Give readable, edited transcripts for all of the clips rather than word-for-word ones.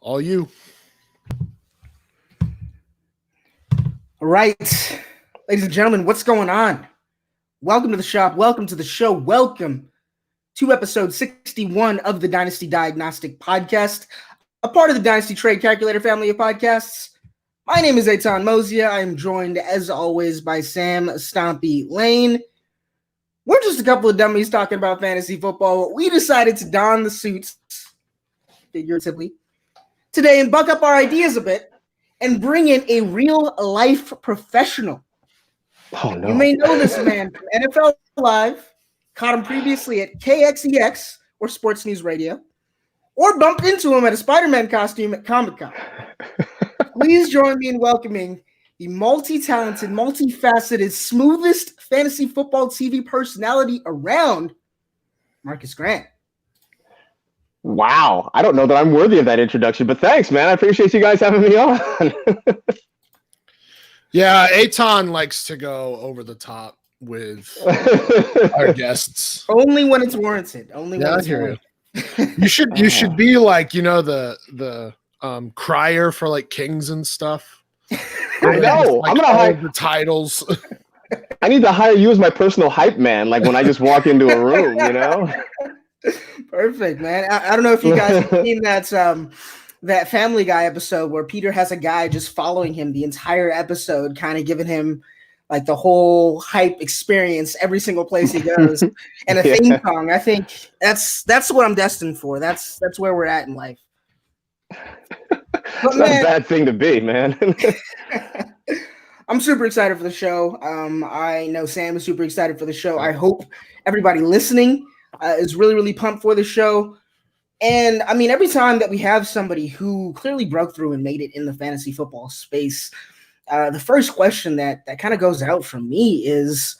All you. All right, ladies and gentlemen, what's going on? Welcome to the shop. Welcome to the show. Welcome to episode 61 of the Dynasty Diagnostic podcast, a part of the Dynasty Trade Calculator family of podcasts. My name is Eitan Mosia. I am joined, as always, by Sam Stompy Lane. We're just a couple of dummies talking about fantasy football. We decided to don the suits, figuratively, today and buck up our ideas a bit and bring in a real-life professional. Oh, no. You may know this man from NFL Live, caught him previously at KXEX or Sports News Radio, or bumped into him at a Spider-Man costume at Comic-Con. Please join me in welcoming the multi-talented, multifaceted, smoothest fantasy football TV personality around, Marcas Grant. Wow. I don't know that I'm worthy of that introduction, but thanks, man. I appreciate you guys having me on. Yeah, Eitan likes to go over the top with our guests. Only when it's warranted. Only when I it's hear warranted. You should be like, the crier for like kings and stuff. I know. Like, I'm gonna hire the titles. I need to hire you as my personal hype man, like when I just walk into a room, you know? Perfect, man. I don't know if you guys have seen that Family Guy episode where Peter has a guy just following him the entire episode, kind of giving him like the whole hype experience every single place he goes, and a theme song. I think that's what I'm destined for. That's where we're at in life. It's not a bad thing to be, man. I'm super excited for the show. I know Sam is super excited for the show. I hope everybody listening is really, really pumped for the show. And I mean, every time that we have somebody who clearly broke through and made it in the fantasy football space, the first question that kind of goes out from me is,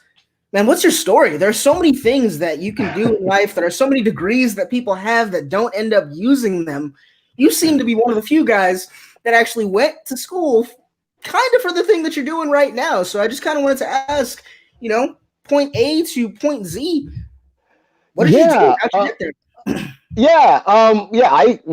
man, what's your story? There are so many things that you can do in life. There are so many degrees that people have that don't end up using them. You seem to be one of the few guys that actually went to school kind of for the thing that you're doing right now. So I just kind of wanted to ask, point A to point Z, what did you do? How'd you get there?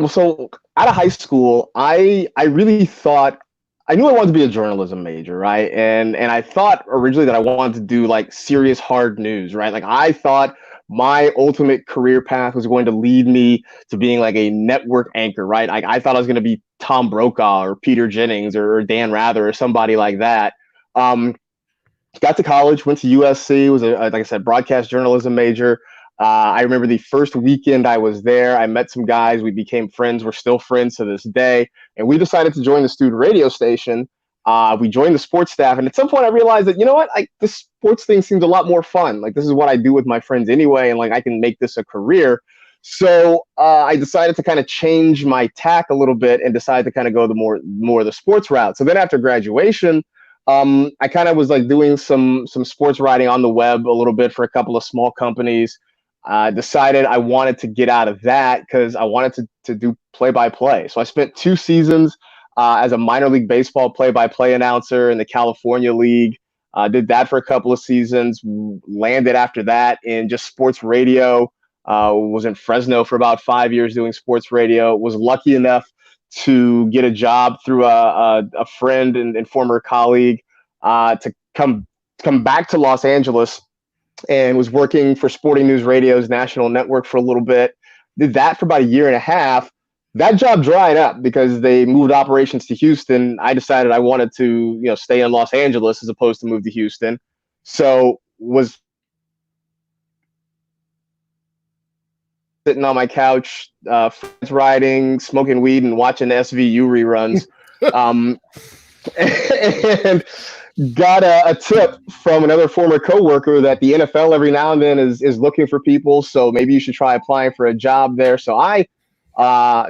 So out of high school, I really thought I knew I wanted to be a journalism major, right? And I thought originally that I wanted to do like serious hard news, right? Like I thought my ultimate career path was going to lead me to being like a network anchor, right? Like I thought I was going to be Tom Brokaw or Peter Jennings or Dan Rather or somebody like that. Got to college, went to USC, was like I said, broadcast journalism major. I remember the first weekend I was there, I met some guys, we became friends, we're still friends to this day, and we decided to join the student radio station. We joined the sports staff, and at some point I realized that, you know what, like this sports thing seems a lot more fun. Like this is what I do with my friends anyway, and like I can make this a career. So I decided to kind of change my tack a little bit and decided to kind of go the more of the sports route. So then after graduation, I kind of was like doing some sports writing on the web a little bit for a couple of small companies. Decided I wanted to get out of that because I wanted to do play-by-play. So I spent 2 seasons as a minor league baseball play-by-play announcer in the California League. Did that for a couple of seasons. Landed after that in just sports radio. Was in Fresno for about 5 years doing sports radio. Was lucky enough to get a job through a friend and former colleague to come back to Los Angeles, and was working for Sporting News Radio's national network for a little bit. Did that for about a year and a half. That job dried up because they moved operations to Houston. I decided I wanted to, stay in Los Angeles as opposed to move to Houston. So was sitting on my couch, friends riding, smoking weed, and watching SVU reruns. And got a tip from another former coworker that the NFL every now and then is looking for people, so maybe you should try applying for a job there. So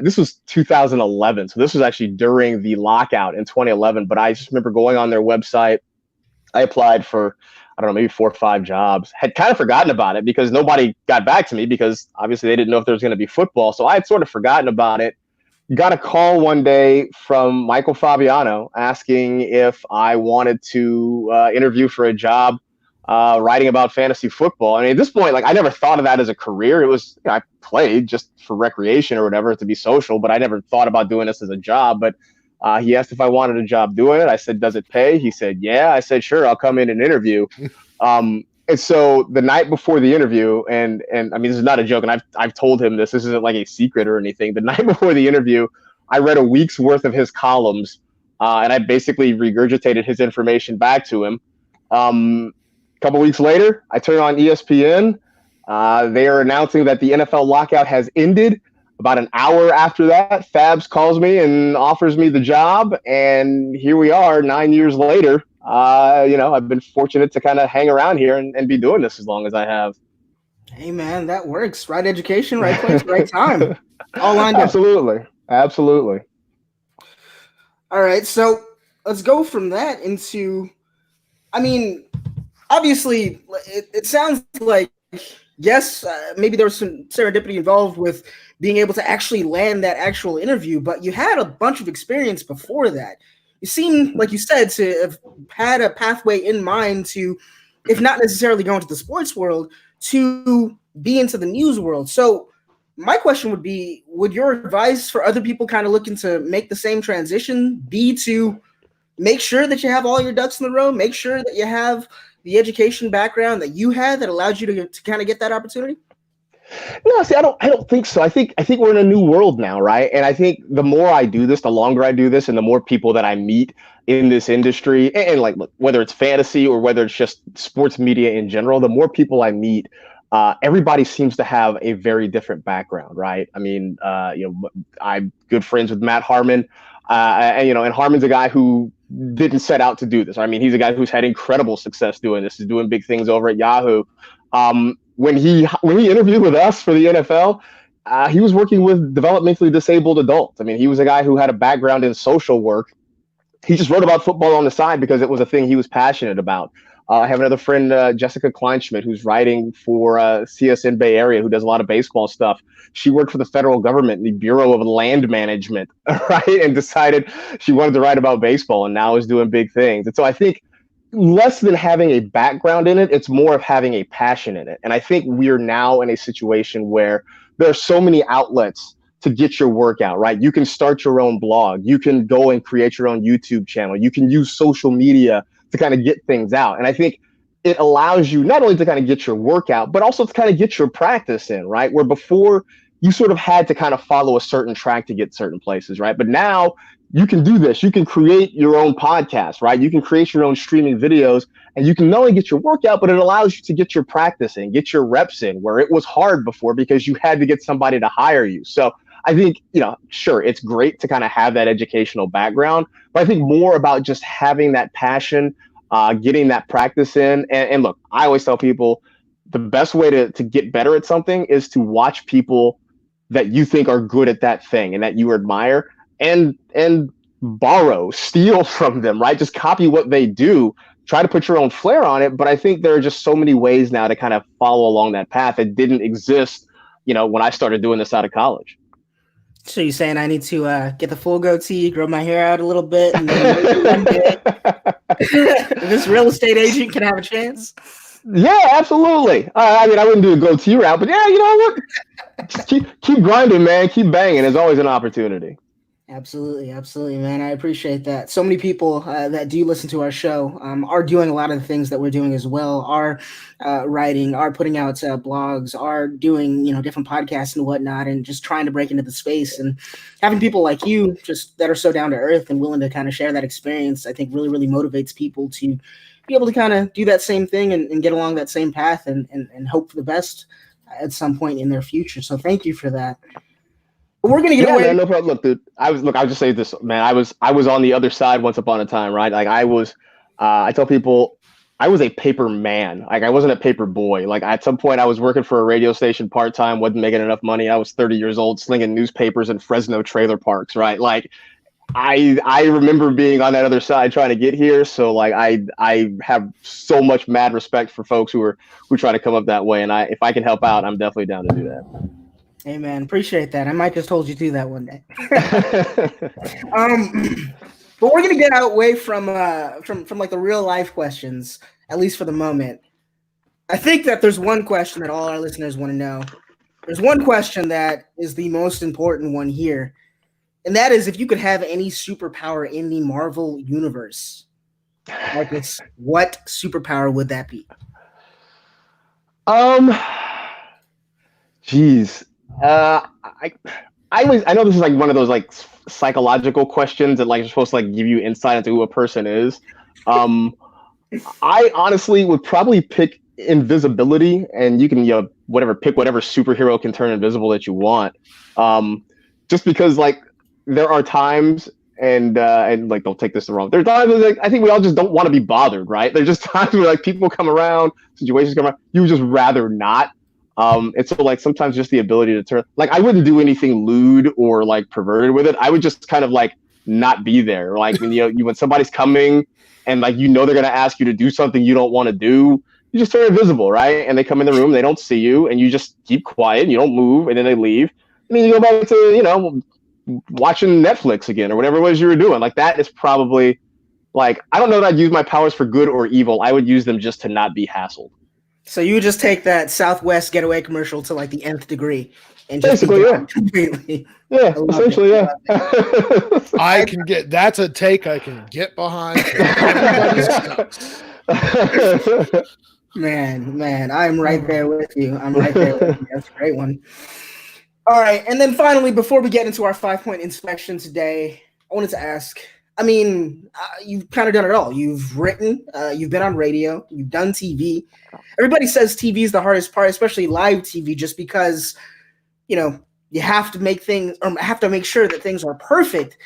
this was 2011, so this was actually during the lockout in 2011, but I just remember going on their website. I applied for, I don't know, maybe 4 or 5 jobs. Had kind of forgotten about it because nobody got back to me because obviously they didn't know if there was going to be football, so I had sort of forgotten about it. Got a call one day from Michael Fabiano asking if I wanted to interview for a job writing about fantasy football. I mean, at this point, like I never thought of that as a career. It was, I played just for recreation or whatever, to be social, but I never thought about doing this as a job. But he asked if I wanted a job doing it. I said, does it pay? He said, yeah. I said, sure, I'll come in and interview. And so the night before the interview, and I mean, this is not a joke, and I've told him this isn't like a secret or anything. The night before the interview, I read a week's worth of his columns, and I basically regurgitated his information back to him. A couple weeks later, I turn on ESPN. They are announcing that the NFL lockout has ended. About an hour after that, Fabs calls me and offers me the job, and here we are 9 years later. I've been fortunate to kind of hang around here and be doing this as long as I have. Hey, man, that works. Right education, right place, right time. All lined up. Absolutely. All right, so let's go from that into, I mean, obviously, it sounds like, yes, maybe there was some serendipity involved with being able to actually land that actual interview, but you had a bunch of experience before that. You seem, like you said, to have had a pathway in mind to, if not necessarily go into the sports world, to be into the news world. So my question would be, would your advice for other people kind of looking to make the same transition be to make sure that you have all your ducks in a row, make sure that you have the education background that you had that allowed you to kind of get that opportunity? No, see, I don't think so. I think we're in a new world now, right? And I think the more I do this, the longer I do this, and the more people that I meet in this industry, and like whether it's fantasy or whether it's just sports media in general, the more people I meet, everybody seems to have a very different background, right? I mean, I'm good friends with Matt Harmon, and Harmon's a guy who didn't set out to do this. I mean, he's a guy who's had incredible success doing this. He's doing big things over at Yahoo. When he interviewed with us for the NFL, he was working with developmentally disabled adults. I mean, he was a guy who had a background in social work. He just wrote about football on the side because it was a thing he was passionate about. I have another friend, Jessica Kleinschmidt, who's writing for CSN Bay Area, who does a lot of baseball stuff. She worked for the federal government, the Bureau of Land Management, right? And decided she wanted to write about baseball and now is doing big things. And so I think less than having a background in it, it's more of having a passion in it. And I think we're now in a situation where there are so many outlets to get your work out, right? You can start your own blog. You can go and create your own YouTube channel. You can use social media to kind of get things out. And I think it allows you not only to kind of get your work out, but also to kind of get your practice in, right? Where before you sort of had to kind of follow a certain track to get certain places, right? But now you can do this. You can create your own podcast, right? You can create your own streaming videos, and you can not only get your workout, but it allows you to get your practice in, get your reps in, where it was hard before because you had to get somebody to hire you. So I think, sure, it's great to kind of have that educational background, but I think more about just having that passion, getting that practice in. And look, I always tell people the best way to get better at something is to watch people that you think are good at that thing and that you admire, and steal from them, right? Just copy what they do, try to put your own flair on it. But I think there are just so many ways now to kind of follow along that path that didn't exist, when I started doing this out of college. So you're saying I need to get the full goatee, grow my hair out a little bit, and then one day this real estate agent can have a chance? Yeah, absolutely. I mean, I wouldn't do a goatee route, but yeah, you know what? Just keep grinding, man. Keep banging. There's always an opportunity. Absolutely, man. I appreciate that. So many people that do listen to our show are doing a lot of the things that we're doing as well, are writing, are putting out blogs, are doing, different podcasts and whatnot, and just trying to break into the space. And having people like you just that are so down to earth and willing to kind of share that experience, I think really, really motivates people to be able to kind of do that same thing and get along that same path and hope for the best at some point in their future. So thank you for that. We're gonna get away. Man, no problem. Look, dude. I'll just say this, man. I was on the other side once upon a time, right? Like I was. I tell people I was a paper man. Like I wasn't a paper boy. Like at some point, I was working for a radio station part time, wasn't making enough money. I was 30 years old, slinging newspapers in Fresno trailer parks, right? Like I remember being on that other side trying to get here. So like I have so much mad respect for folks who try to come up that way. And if I can help out, I'm definitely down to do that. Hey man, appreciate that. I might just hold you to that one day. But we're gonna get away from like the real life questions, at least for the moment. I think that there's one question that all our listeners want to know. There's one question that is the most important one here, and that is if you could have any superpower in the Marvel universe, Marcus, what superpower would that be? Geez. I know this is like one of those like psychological questions that like are supposed to like give you insight into who a person is. I honestly would probably pick invisibility, and you can pick whatever superhero can turn invisible that you want. Just because like there are times and like don't take this the wrong. There's times like I think we all just don't want to be bothered, right? There's just times where like people come around, situations come around, you would just rather not. And so like sometimes just the ability to turn, like I wouldn't do anything lewd or like perverted with it. I would just kind of like not be there. Like when when somebody's coming and like they're gonna ask you to do something you don't want to do, you just turn invisible, right? And they come in the room, they don't see you, and you just keep quiet, you don't move, and then they leave. And then you go back to watching Netflix again or whatever it was you were doing. Like that is probably like I don't know that I'd use my powers for good or evil. I would use them just to not be hassled. So you just take that Southwest getaway commercial to like the nth degree, and just basically, yeah, completely. Yeah, essentially, yeah. I can get that's a take I can get behind. Man, I'm right there with you. I'm right there with you. That's a great one. All right, and then finally, before we get into our 5-point inspection today, I wanted to ask. I mean, you've kind of done it all. You've written, you've been on radio, you've done TV. Everybody says TV is the hardest part, especially live TV, just because, you have to make things or have to make sure that things are perfect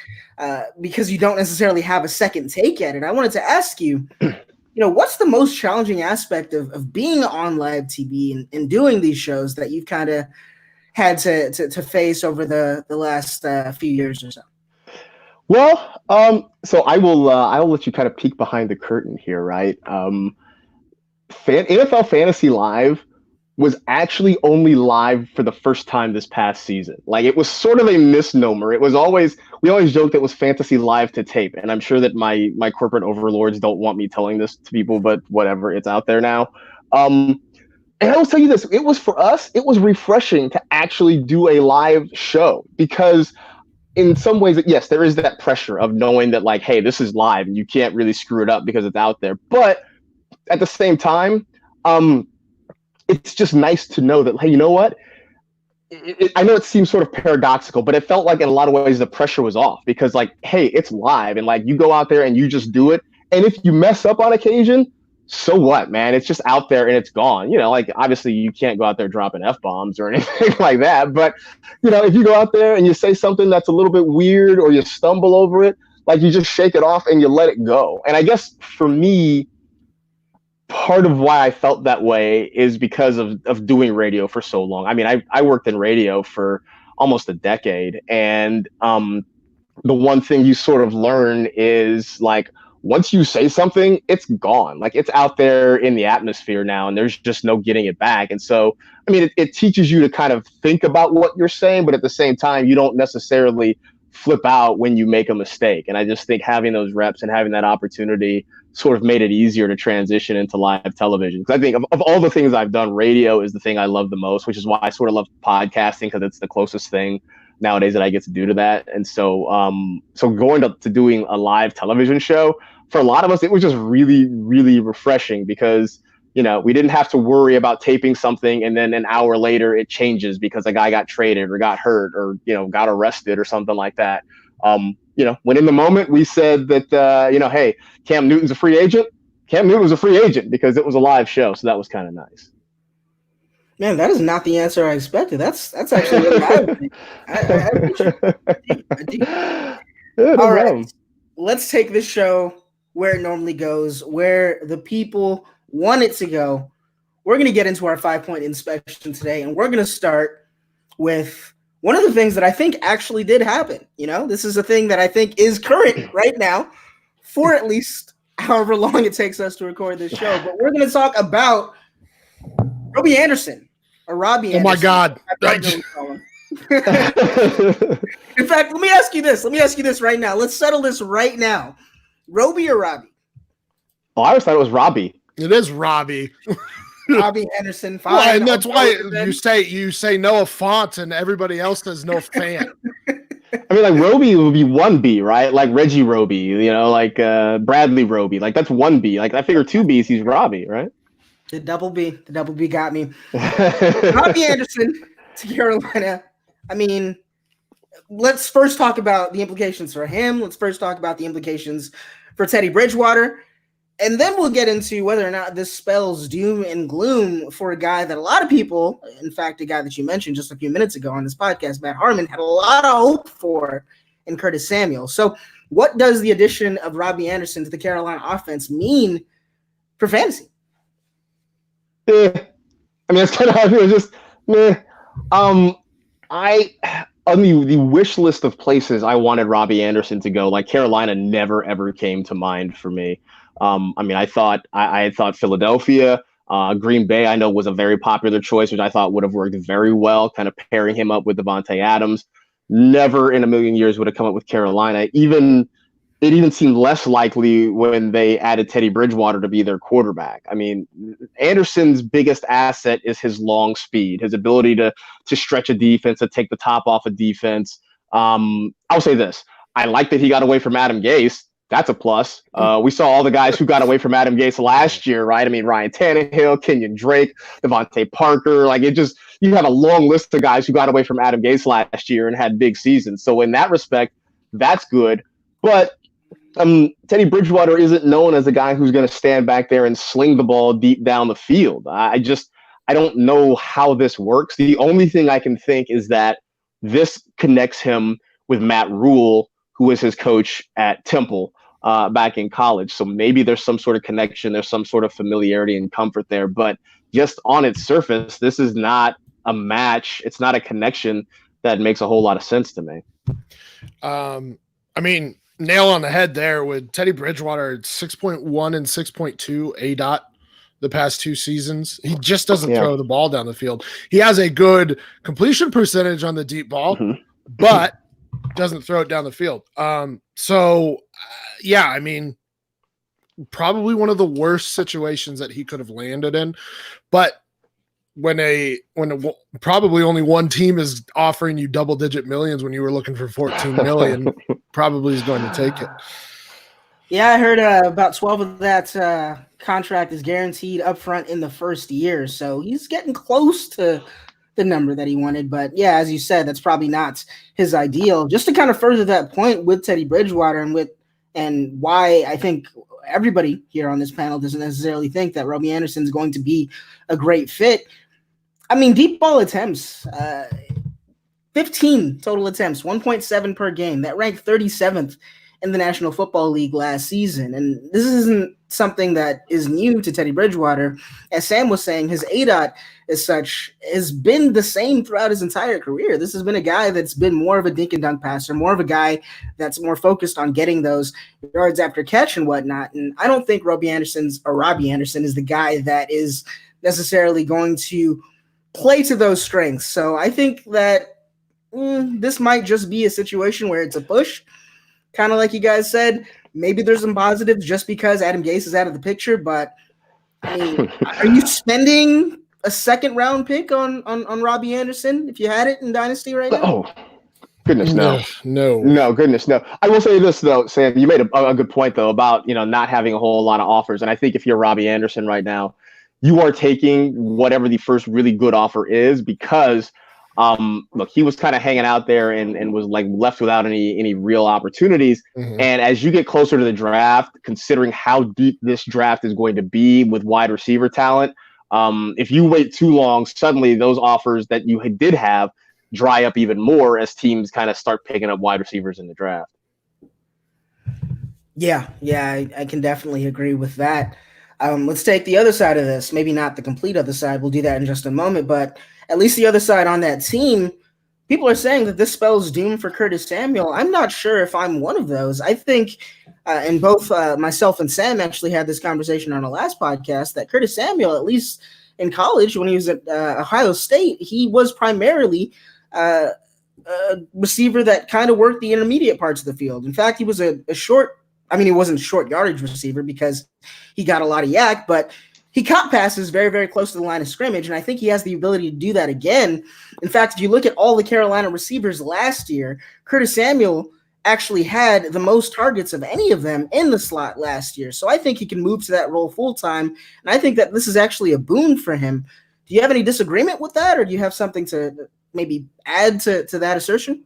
because you don't necessarily have a second take at it. I wanted to ask you, what's the most challenging aspect of being on live TV and doing these shows that you've kind of had to face over the last few years or so? Well, so I will let you kind of peek behind the curtain here, right? NFL Fantasy Live was actually only live for the first time this past season. Like it was sort of a misnomer. We always joked it was Fantasy Live to tape, and I'm sure that my corporate overlords don't want me telling this to people, but whatever, it's out there now. And I will tell you this, it was refreshing to actually do a live show because in some ways, yes, there is that pressure of knowing that like, hey, this is live and you can't really screw it up because it's out there. But at the same time, it's just nice to know that, hey, you know what? I know it seems sort of paradoxical, but it felt like in a lot of ways the pressure was off because like, hey, it's live and like you go out there and you just do it. And if you mess up on occasion, so what, man? It's just out there and it's gone. Like obviously you can't go out there dropping F-bombs or anything like that. But, if you go out there and you say something that's a little bit weird or you stumble over it, like you just shake it off and you let it go. And I guess for me, part of why I felt that way is because of doing radio for so long. I mean, I worked in radio for almost a decade. And the one thing you sort of learn is like, once you say something, it's gone. Like it's out there in the atmosphere now and there's just no getting it back. And so, I mean, it teaches you to kind of think about what you're saying, but at the same time, you don't necessarily flip out when you make a mistake. And I just think having those reps and having that opportunity sort of made it easier to transition into live television. Because I think of all the things I've done, radio is the thing I love the most, which is why I sort of love podcasting because it's the closest thing nowadays that I get to do to that. And so going to doing a live television show, for a lot of us, it was just really, really refreshing because, we didn't have to worry about taping something and then an hour later it changes because a guy got traded or got hurt or, got arrested or something like that. When in the moment we said that, hey, Cam Newton's a free agent. Cam Newton was a free agent because it was a live show. So that was kind of nice. Man, that is not the answer I expected. That's actually really I do. All right, let's take this show where it normally goes, where the people want it to go. We're going to get into our 5-point inspection today, and we're going to start with one of the things that I think actually did happen. This is a thing that I think is current right now for at least however long it takes us to record this show. But we're going to talk about Robbie Anderson. Or Robbie Anderson. Oh, my God. In fact, let me ask you this right now. Let's settle this right now. Robbie or Robbie? Oh, I always thought it was Robbie. It is Robbie. Robbie Anderson, fine. Well, and that's I'll why go with it you say Noah Font and everybody else says no fan. I mean, like Roby would be 1B, right? Like Reggie Roby, like Bradley Roby. Like that's 1B. Like I figure 2Bs, he's Robbie, right? The double B got me. Robbie Anderson to Carolina. I mean, let's first talk about the implications for him. Let's first talk about the implications for Teddy Bridgewater. And then we'll get into whether or not this spells doom and gloom for a guy that a lot of people, in fact, a guy that you mentioned just a few minutes ago on this podcast, Matt Harmon, had a lot of hope for in Curtis Samuel. So what does the addition of Robbie Anderson to the Carolina offense mean for fantasy? I mean, it's kind of hard. It was just, on the wish list of places I wanted Robbie Anderson to go, like Carolina never ever came to mind for me. I mean, I thought Philadelphia, Green Bay, I know was a very popular choice, which I thought would have worked very well, kind of pairing him up with Devontae Adams. Never in a million years would have come up with Carolina. It even seemed less likely when they added Teddy Bridgewater to be their quarterback. I mean, Anderson's biggest asset is his long speed, his ability to stretch a defense, to take the top off a defense. I'll say this. I like that he got away from Adam Gase. That's a plus. We saw all the guys who got away from Adam Gase last year, right? I mean, Ryan Tannehill, Kenyon Drake, Devontae Parker. Like you have a long list of guys who got away from Adam Gase last year and had big seasons. So in that respect, that's good. But Teddy Bridgewater isn't known as a guy who's going to stand back there and sling the ball deep down the field. I don't know how this works. The only thing I can think is that this connects him with Matt Rule, who was his coach at Temple back in college. So maybe there's some sort of connection. There's some sort of familiarity and comfort there. But just on its surface, this is not a match. It's not a connection that makes a whole lot of sense to me. I mean, nail on the head there with Teddy Bridgewater at 6.1 and 6.2 ADOT the past 2 seasons. He just doesn't throw the ball down the field. He has a good completion percentage on the deep ball, but doesn't throw it down the field. Yeah, I mean, probably one of the worst situations that he could have landed in. But when probably only one team is offering you double-digit millions when you were looking for 14 million, probably is going to take it. Yeah, I heard about 12 of that contract is guaranteed up front in the first year. So he's getting close to the number that he wanted. But yeah, as you said, that's probably not his ideal. Just to kind of further that point with Teddy Bridgewater and why I think everybody here on this panel doesn't necessarily think that Robbie Anderson is going to be a great fit. I mean, deep ball attempts, 15 total attempts, 1.7 per game. That ranked 37th in the National Football League last season. And this isn't something that is new to Teddy Bridgewater. As Sam was saying, his ADOT as such has been the same throughout his entire career. This has been a guy that's been more of a dink and dunk passer, more of a guy that's more focused on getting those yards after catch and whatnot. And I don't think Robbie Anderson is the guy that is necessarily going to play to those strengths. So I think that this might just be a situation where it's a push. Kind of like you guys said, maybe there's some positives just because Adam Gase is out of the picture. But I mean, are you spending a second round pick on Robbie Anderson if you had it in Dynasty right now? Oh, goodness, no. No, goodness, no. I will say this though, Sam, you made a good point though about, not having a whole lot of offers. And I think if you're Robbie Anderson right now, you are taking whatever the first really good offer is because look, he was kind of hanging out there and was like left without any real opportunities. Mm-hmm. And as you get closer to the draft, considering how deep this draft is going to be with wide receiver talent, if you wait too long, suddenly those offers that you did have dry up even more as teams kind of start picking up wide receivers in the draft. Yeah, I can definitely agree with that. Let's take the other side of this. Maybe not the complete other side. We'll do that in just a moment. But at least the other side on that team, people are saying that this spells doom for Curtis Samuel. I'm not sure if I'm one of those. I think, and both myself and Sam actually had this conversation on the last podcast, that Curtis Samuel, at least in college when he was at Ohio State, he was primarily a receiver that kind of worked the intermediate parts of the field. In fact, he was he wasn't a short yardage receiver because he got a lot of yak, but he caught passes very, very close to the line of scrimmage, and I think he has the ability to do that again. In fact, if you look at all the Carolina receivers last year, Curtis Samuel actually had the most targets of any of them in the slot last year. So I think he can move to that role full-time, and I think that this is actually a boon for him. Do you have any disagreement with that, or do you have something to maybe add to that assertion?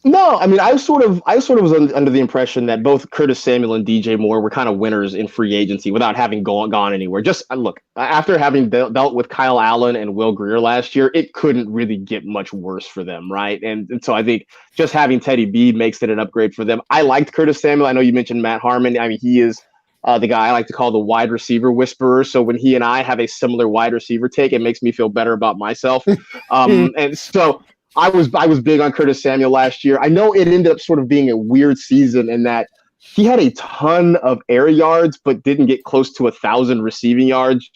No, I mean, I sort of was under the impression that both Curtis Samuel and DJ Moore were kind of winners in free agency without having gone anywhere. Just look, after having dealt with Kyle Allen and Will Grier last year, it couldn't really get much worse for them, right? And so I think just having Teddy B makes it an upgrade for them. I liked Curtis Samuel. I know you mentioned Matt Harmon. I mean, he is the guy I like to call the wide receiver whisperer. So when he and I have a similar wide receiver take, it makes me feel better about myself. And so I was big on Curtis Samuel last year. I know it ended up sort of being a weird season in that he had a ton of air yards, but didn't get close to 1,000 receiving yards.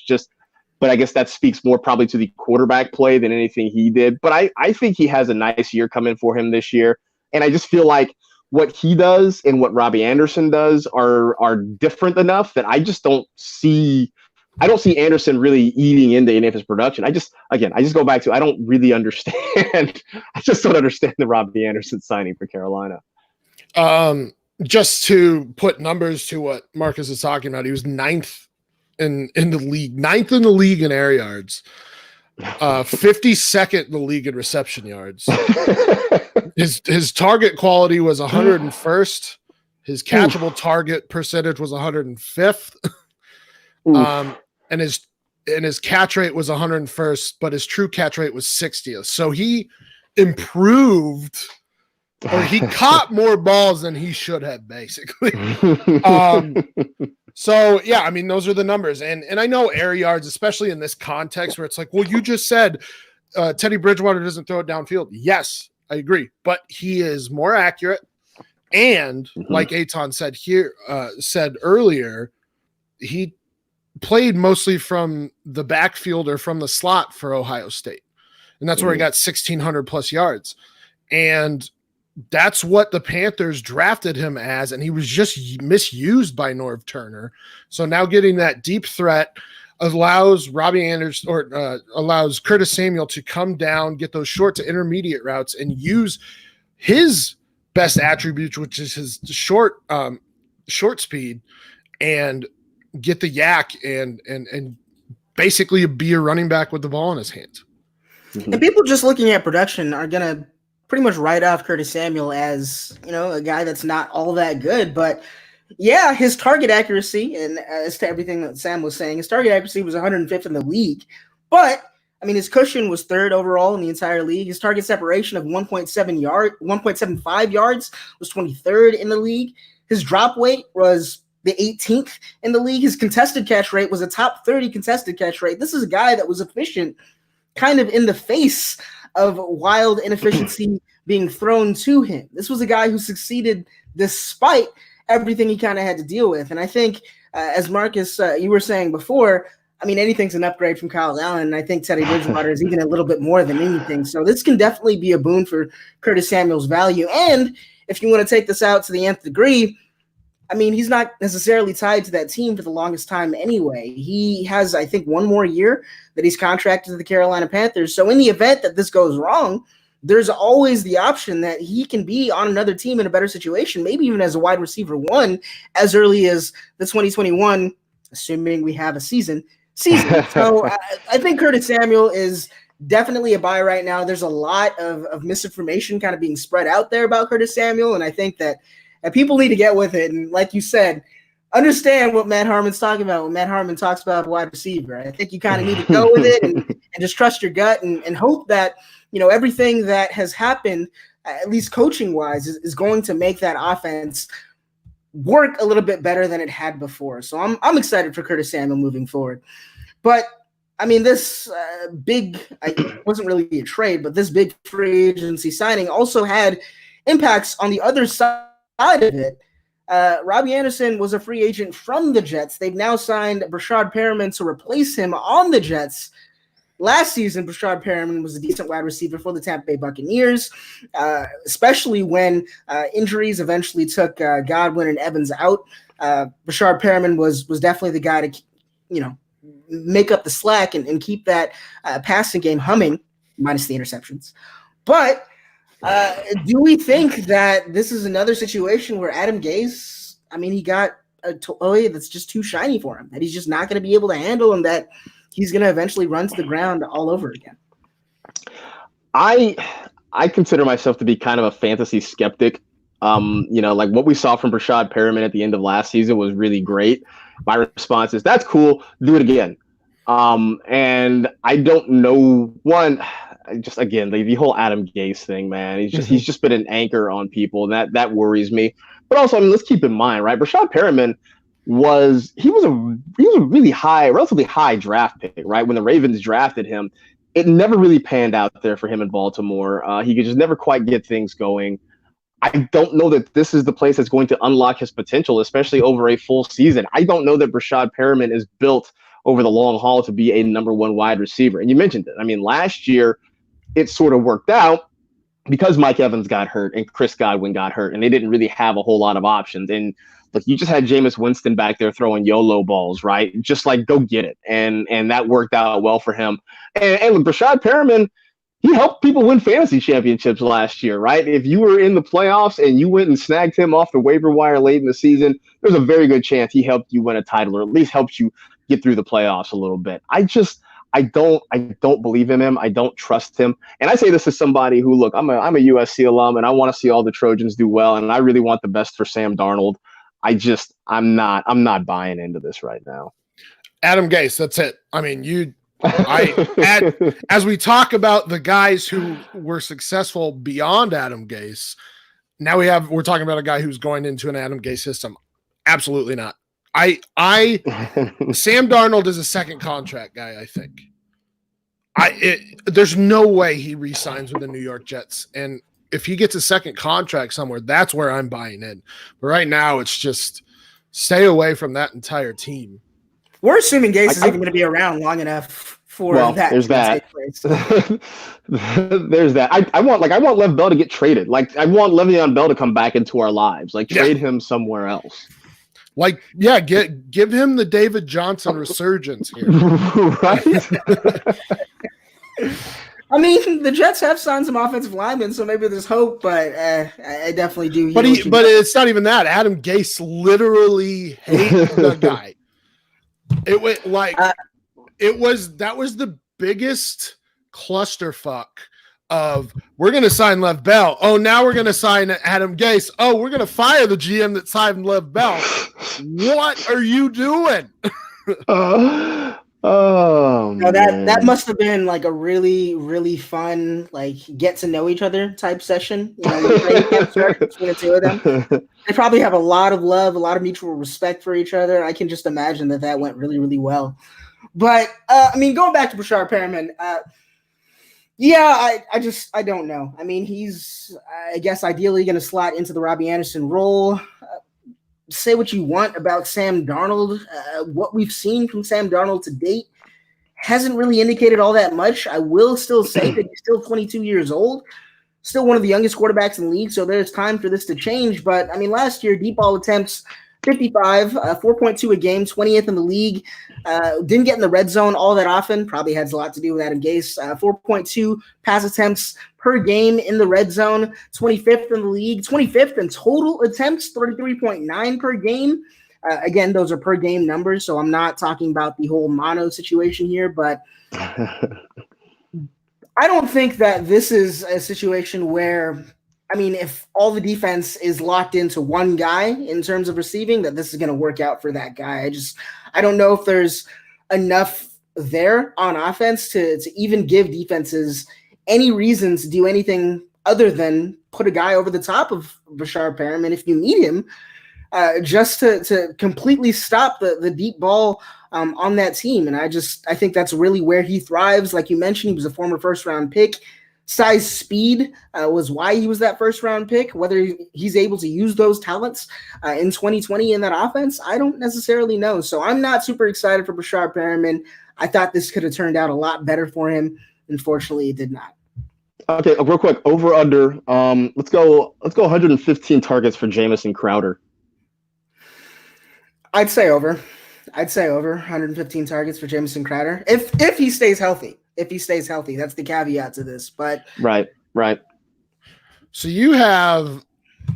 But I guess that speaks more probably to the quarterback play than anything he did. But I think he has a nice year coming for him this year. And I just feel like what he does and what Robbie Anderson does are different enough that I don't see Anderson really eating into any of his production. I just go back to, I don't really understand. I just don't understand the Robbie Anderson signing for Carolina. Just to put numbers to what Marcus is talking about, he was ninth in the league in air yards, 52nd in the league in reception yards. His target quality was 101st. His catchable target percentage was 105th. And his catch rate was 101st, but his true catch rate was 60th. So he improved, or he caught more balls than he should have, basically. So yeah, I mean, those are the numbers. And I know air yards, especially in this context where it's like, well, you just said Teddy Bridgewater doesn't throw it downfield. Yes, I agree, but he is more accurate. And like Eitan said earlier, he played mostly from the backfield or from the slot for Ohio State. And that's where he got 1,600 plus yards. And that's what the Panthers drafted him as. And he was just misused by Norv Turner. So now getting that deep threat allows Robbie Anderson or allows Curtis Samuel to come down, get those short to intermediate routes and use his best attributes, which is his short speed, and get the yak and basically be a running back with the ball in his hands. And people just looking at production are going to pretty much write off Curtis Samuel as, a guy that's not all that good. But yeah, his target accuracy, and as to everything that Sam was saying, his target accuracy was 105th in the league. But I mean, his cushion was third overall in the entire league. His target separation of 1.75 yards was 23rd in the league. His drop weight was the 18th in the league. His contested catch rate was a top 30 contested catch rate. This is a guy that was efficient kind of in the face of wild inefficiency being thrown to him. This was a guy who succeeded despite everything he kind of had to deal with. And I think, as Marcus, you were saying before, I mean, anything's an upgrade from Kyle Allen. And I think Teddy Bridgewater is even a little bit more than anything. So this can definitely be a boon for Curtis Samuel's value. And if you want to take this out to the nth degree, I mean, he's not necessarily tied to that team for the longest time anyway. He has, I think, one more year that he's contracted to the Carolina Panthers. So in the event that this goes wrong, there's always the option that he can be on another team in a better situation, maybe even as a wide receiver one as early as the 2021, assuming we have a season. So I think Curtis Samuel is definitely a buy right now. There's a lot of misinformation kind of being spread out there about Curtis Samuel, and I think that people need to get with it. And like you said, understand what Matt Harmon's talking about when Matt Harmon talks about wide receiver. I think you kind of need to go with it and just trust your gut and hope that, everything that has happened, at least coaching wise, is going to make that offense work a little bit better than it had before. So I'm excited for Curtis Samuel moving forward. But I mean, this it wasn't really a trade, but this big free agency signing also had impacts on the other side of it. Robbie Anderson was a free agent from the Jets. They've now signed Brashad Perriman to replace him on the Jets. Last season, Brashad Perriman was a decent wide receiver for the Tampa Bay Buccaneers, especially when injuries eventually took Godwin and Evans out. Brashad Perriman was definitely the guy to, make up the slack and keep that passing game humming, minus the interceptions. But do we think that this is another situation where Adam Gase, I mean, he got a toy that's just too shiny for him, that he's just not going to be able to handle, and that he's going to eventually run to the ground all over again? I consider myself to be kind of a fantasy skeptic. Like what we saw from Brashad Perriman at the end of last season was really great. My response is, that's cool, do it again. And I don't know, just again, the whole Adam Gase thing, man. He's just been an anchor on people, and that worries me. But also, I mean, let's keep in mind, right? Brashad Perriman was a really relatively high draft pick, right? When the Ravens drafted him, it never really panned out there for him in Baltimore. He could just never quite get things going. I don't know that this is the place that's going to unlock his potential, especially over a full season. I don't know that Brashad Perriman is built over the long haul to be a number one wide receiver. And you mentioned it. I mean, last year it sort of worked out because Mike Evans got hurt and Chris Godwin got hurt, and they didn't really have a whole lot of options. And look, you just had Jameis Winston back there throwing YOLO balls, right? Just like, go get it. And that worked out well for him. And look, Brashad Perriman, he helped people win fantasy championships last year, right? If you were in the playoffs and you went and snagged him off the waiver wire late in the season, there's a very good chance he helped you win a title, or at least helped you get through the playoffs a little bit. I don't believe in him. I don't trust him. And I say this as somebody who, look, I'm a USC alum, and I want to see all the Trojans do well, and I really want the best for Sam Darnold. I'm not buying into this right now. Adam Gase, that's it. I mean, as we talk about the guys who were successful beyond Adam Gase, now we're talking about a guy who's going into an Adam Gase system. Absolutely not. Sam Darnold is a second contract guy, I think. There's no way he re-signs with the New York Jets. And if he gets a second contract somewhere, that's where I'm buying in. But right now, it's just stay away from that entire team. We're assuming Gase is even going to be around long enough for that. There's that. There's that. I want Lev Bell to get traded. Like, I want Le'Veon Bell to come back into our lives. Like, trade him somewhere else. Like, yeah, give him the David Johnson resurgence here. Right? I mean, the Jets have signed some offensive linemen, so maybe there's hope, but I definitely do. But it's not even that. Adam Gase literally hates the guy. That was the biggest clusterfuck of, we're going to sign Lev Bell. Oh, now we're going to sign Adam Gase. Oh, we're going to fire the GM that signed Lev Bell. What are you doing? That must have been like a really, really fun, like, get to know each other type session. You know, between the two of them. They probably have a lot of love, a lot of mutual respect for each other. I can just imagine that went really, really well. But I mean, going back to Brashad Perriman, I don't know. I mean, he's, I guess, ideally going to slot into the Robbie Anderson role. Say what you want about Sam Darnold. What we've seen from Sam Darnold to date hasn't really indicated all that much. I will still say that he's still 22 years old, still one of the youngest quarterbacks in the league, so there's time for this to change. But, I mean, last year, deep ball attempts, 55, 4.2 a game, 20th in the league. Didn't get in the red zone all that often. Probably has a lot to do with Adam Gase. 4.2 pass attempts per game in the red zone, 25th in the league, 25th in total attempts, 33.9 per game. Again, those are per game numbers, so I'm not talking about the whole mono situation here, but I don't think that this is a situation where, I mean, if all the defense is locked into one guy in terms of receiving, that this is going to work out for that guy. I don't know if there's enough there on offense to even give defenses any reason to do anything other than put a guy over the top of Brashad Perriman if you need him, just to completely stop the deep ball on that team. And I think that's really where he thrives. Like you mentioned, he was a former first-round pick. Size, speed was why he was that first-round pick. Whether he's able to use those talents in 2020 in that offense, I don't necessarily know. So I'm not super excited for Brashad Perriman. I thought this could have turned out a lot better for him. Unfortunately, it did not. Okay, real quick, over under. Let's go 115 targets for Jamison Crowder. I'd say over. I'd say over 115 targets for Jamison Crowder if he stays healthy. If he stays healthy, that's the caveat to this. But right. So you have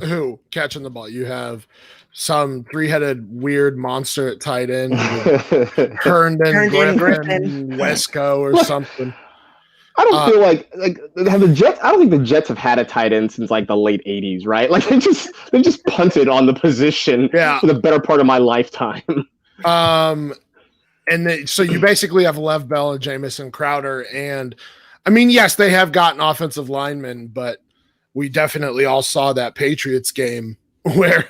who catching the ball? You have some three-headed weird monster at tight end, Herndon, Griffin, Wesco, or something. I don't feel like have the Jets. I don't think the Jets have had a tight end since like the late '80s, right? Like they just punted on the position for the better part of my lifetime. So you basically have Lev Bell and Jamison Crowder, and I mean, yes, they have gotten offensive linemen, but we definitely all saw that Patriots game where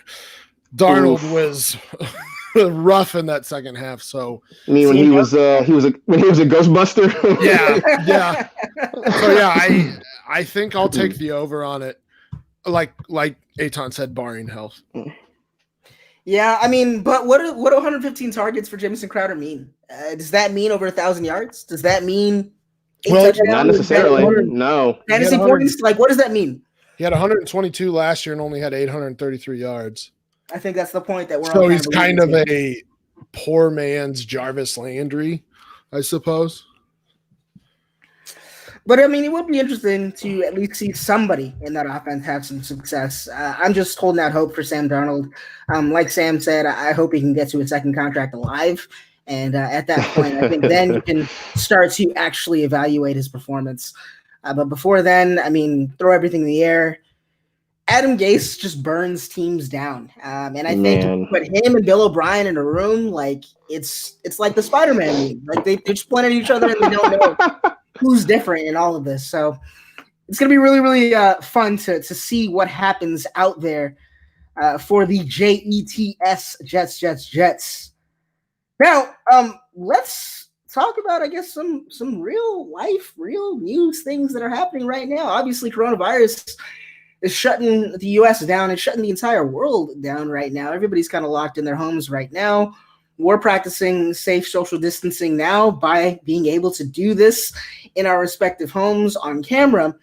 Darnold was rough in that second half. So I mean, when he was a Ghostbuster. yeah. So yeah, I think I'll take the over on it. Like Eitan said, barring health. Yeah, I mean, but what do 115 targets for Jamison Crowder mean? Does that mean over 1,000 yards? Does that mean not necessarily? No. Fantasy points? Like, what does that mean? He had 122 last year and only had 833 yards. I think that's the point that we're. So he's kind of a poor man's Jarvis Landry, I suppose. But I mean, it would be interesting to at least see somebody in that offense have some success. I'm just holding out hope for Sam Darnold. Like Sam said, I hope he can get to a second contract alive. And at that point, I think then you can start to actually evaluate his performance. But before then, I mean, throw everything in the air. Adam Gase just burns teams down. And I think if you put him and Bill O'Brien in a room, like it's like the Spider-Man meme. Like they just point at each other and they don't know who's different in all of this. So it's going to be really, really fun to see what happens out there for the Jets. Now, let's talk about, I guess, some real life, real news things that are happening right now. Obviously, coronavirus is shutting the U.S. down. It's shutting the entire world down right now. Everybody's kind of locked in their homes right now. We're practicing safe social distancing now by being able to do this in our respective homes on camera.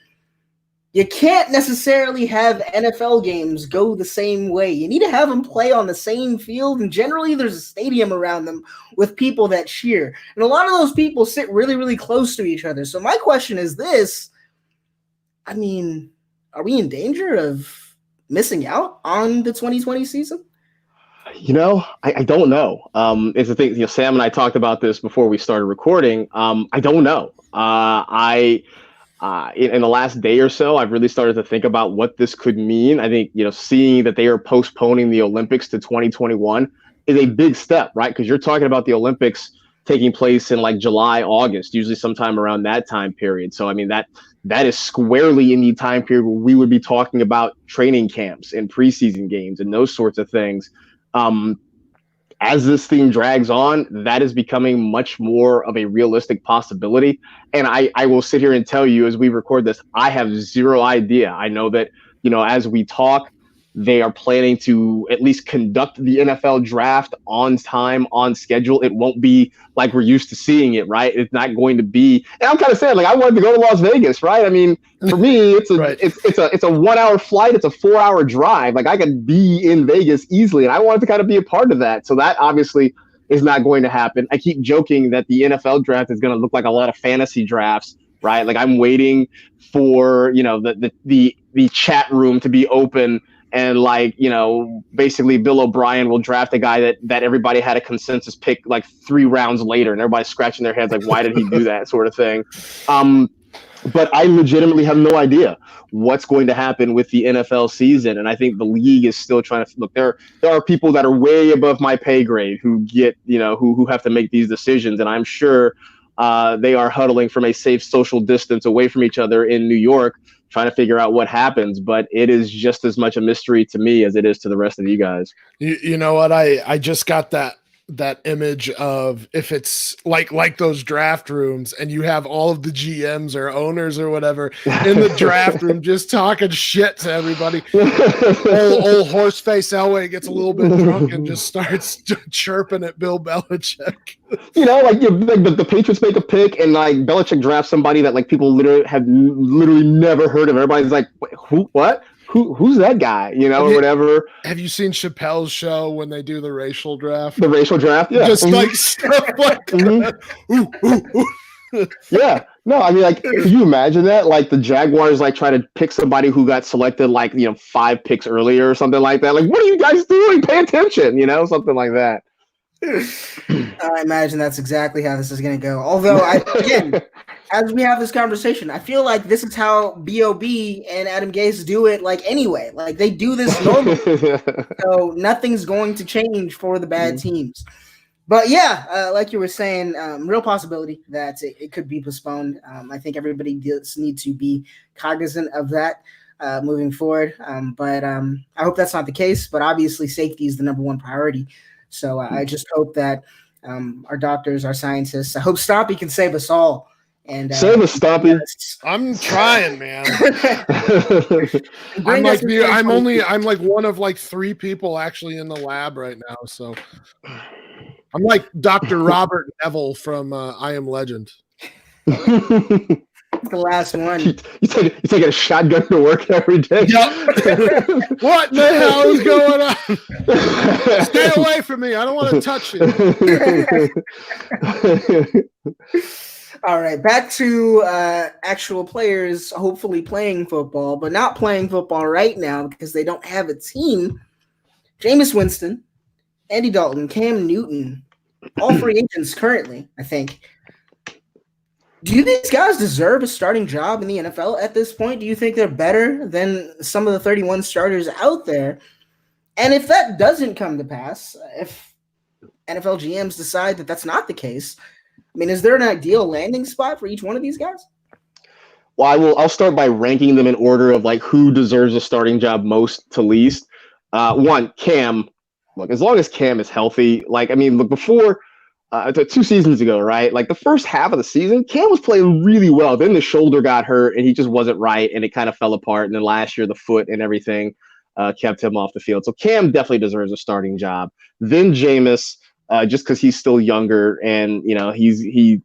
You can't necessarily have NFL games go the same way. You need to have them play on the same field, and generally there's a stadium around them with people that cheer. And a lot of those people sit really, really close to each other. So my question is this. I mean, are we in danger of missing out on the 2020 season? You know, I don't know. It's the thing. You know, Sam and I talked about this before we started recording. I don't know. In the last day or so, I've really started to think about what this could mean. I think, you know, seeing that they are postponing the Olympics to 2021 is a big step, right? Because you're talking about the Olympics taking place in like July, August, usually sometime around that time period. So, I mean, that is squarely in the time period where we would be talking about training camps and preseason games and those sorts of things. As this thing drags on, that is becoming much more of a realistic possibility. And I will sit here and tell you, as we record this, I have zero idea. I know that, you know, as we talk, they are planning to at least conduct the NFL draft on time, on schedule. It won't be like we're used to seeing it, right? It's not going to be. And I'm kind of sad. Like, I wanted to go to Las Vegas, right? I mean, for me, it's a it's a 1 hour flight. It's a 4 hour drive. Like, I could be in Vegas easily, and I wanted to kind of be a part of that. So that obviously is not going to happen. I keep joking that the NFL draft is going to look like a lot of fantasy drafts, right? Like, I'm waiting for, you know, the chat room to be open. And like, you know, basically Bill O'Brien will draft a guy that everybody had a consensus pick like 3 rounds later, and everybody's scratching their heads like, why did he do that sort of thing? But I legitimately have no idea what's going to happen with the NFL season. And I think the league is still trying to look. There are people that are way above my pay grade who get, you know, who have to make these decisions. And I'm sure they are huddling from a safe social distance away from each other in New York, trying to figure out what happens. But it is just as much a mystery to me as it is to the rest of you guys. You know what? I just got that image of if it's like those draft rooms and you have all of the GMs or owners or whatever in the draft room just talking shit to everybody. old horseface Elway gets a little bit drunk and just starts chirping at Bill Belichick. You know, like the Patriots make a pick and like Belichick drafts somebody that like people literally have never heard of. Everybody's like, wait, who? What? who's that guy, or whatever. Have you seen Chappelle's show when they do the racial draft? The racial draft, yeah. Just like stuff like that. Yeah. No, I mean, like, can you imagine that? Like, the Jaguars, like, try to pick somebody who got selected, like, 5 picks earlier or something like that. Like, what are you guys doing? Pay attention, something like that. I imagine that's exactly how this is going to go. Although, again, as we have this conversation, I feel like this is how B.O.B. and Adam Gase do it, like, anyway. Like, they do this normally. So nothing's going to change for the bad teams. But yeah, like you were saying, real possibility that it could be postponed. I think everybody does need to be cognizant of that moving forward. But I hope that's not the case. But obviously, safety is the number one priority. So I just hope that our doctors, our scientists, I hope Stompy can save us all. And save us, Stompy. I'm trying, man. I'm like one of like 3 people actually in the lab right now. So I'm like Dr. Robert Neville from I Am Legend. The last one. You take a shotgun to work every day. Yep. What the hell is going on? Stay away from me. I don't want to touch you. All right, back to actual players hopefully playing football, but not playing football right now because they don't have a team. Jameis Winston, Andy Dalton, Cam Newton, all free agents currently, I think. Do these guys deserve a starting job in the NFL at this point? Do you think they're better than some of the 31 starters out there? And if that doesn't come to pass, if NFL GMs decide that that's not the case, I mean, is there an ideal landing spot for each one of these guys? Well, I'll start by ranking them in order of like who deserves a starting job most to least. One, Cam. Look, as long as Cam is healthy, like, I mean, look, before 2 seasons ago, right? Like the first half of the season, Cam was playing really well. Then the shoulder got hurt and he just wasn't right and it kind of fell apart. And then last year, the foot and everything kept him off the field. So Cam definitely deserves a starting job. Then Jameis, just because he's still younger and, he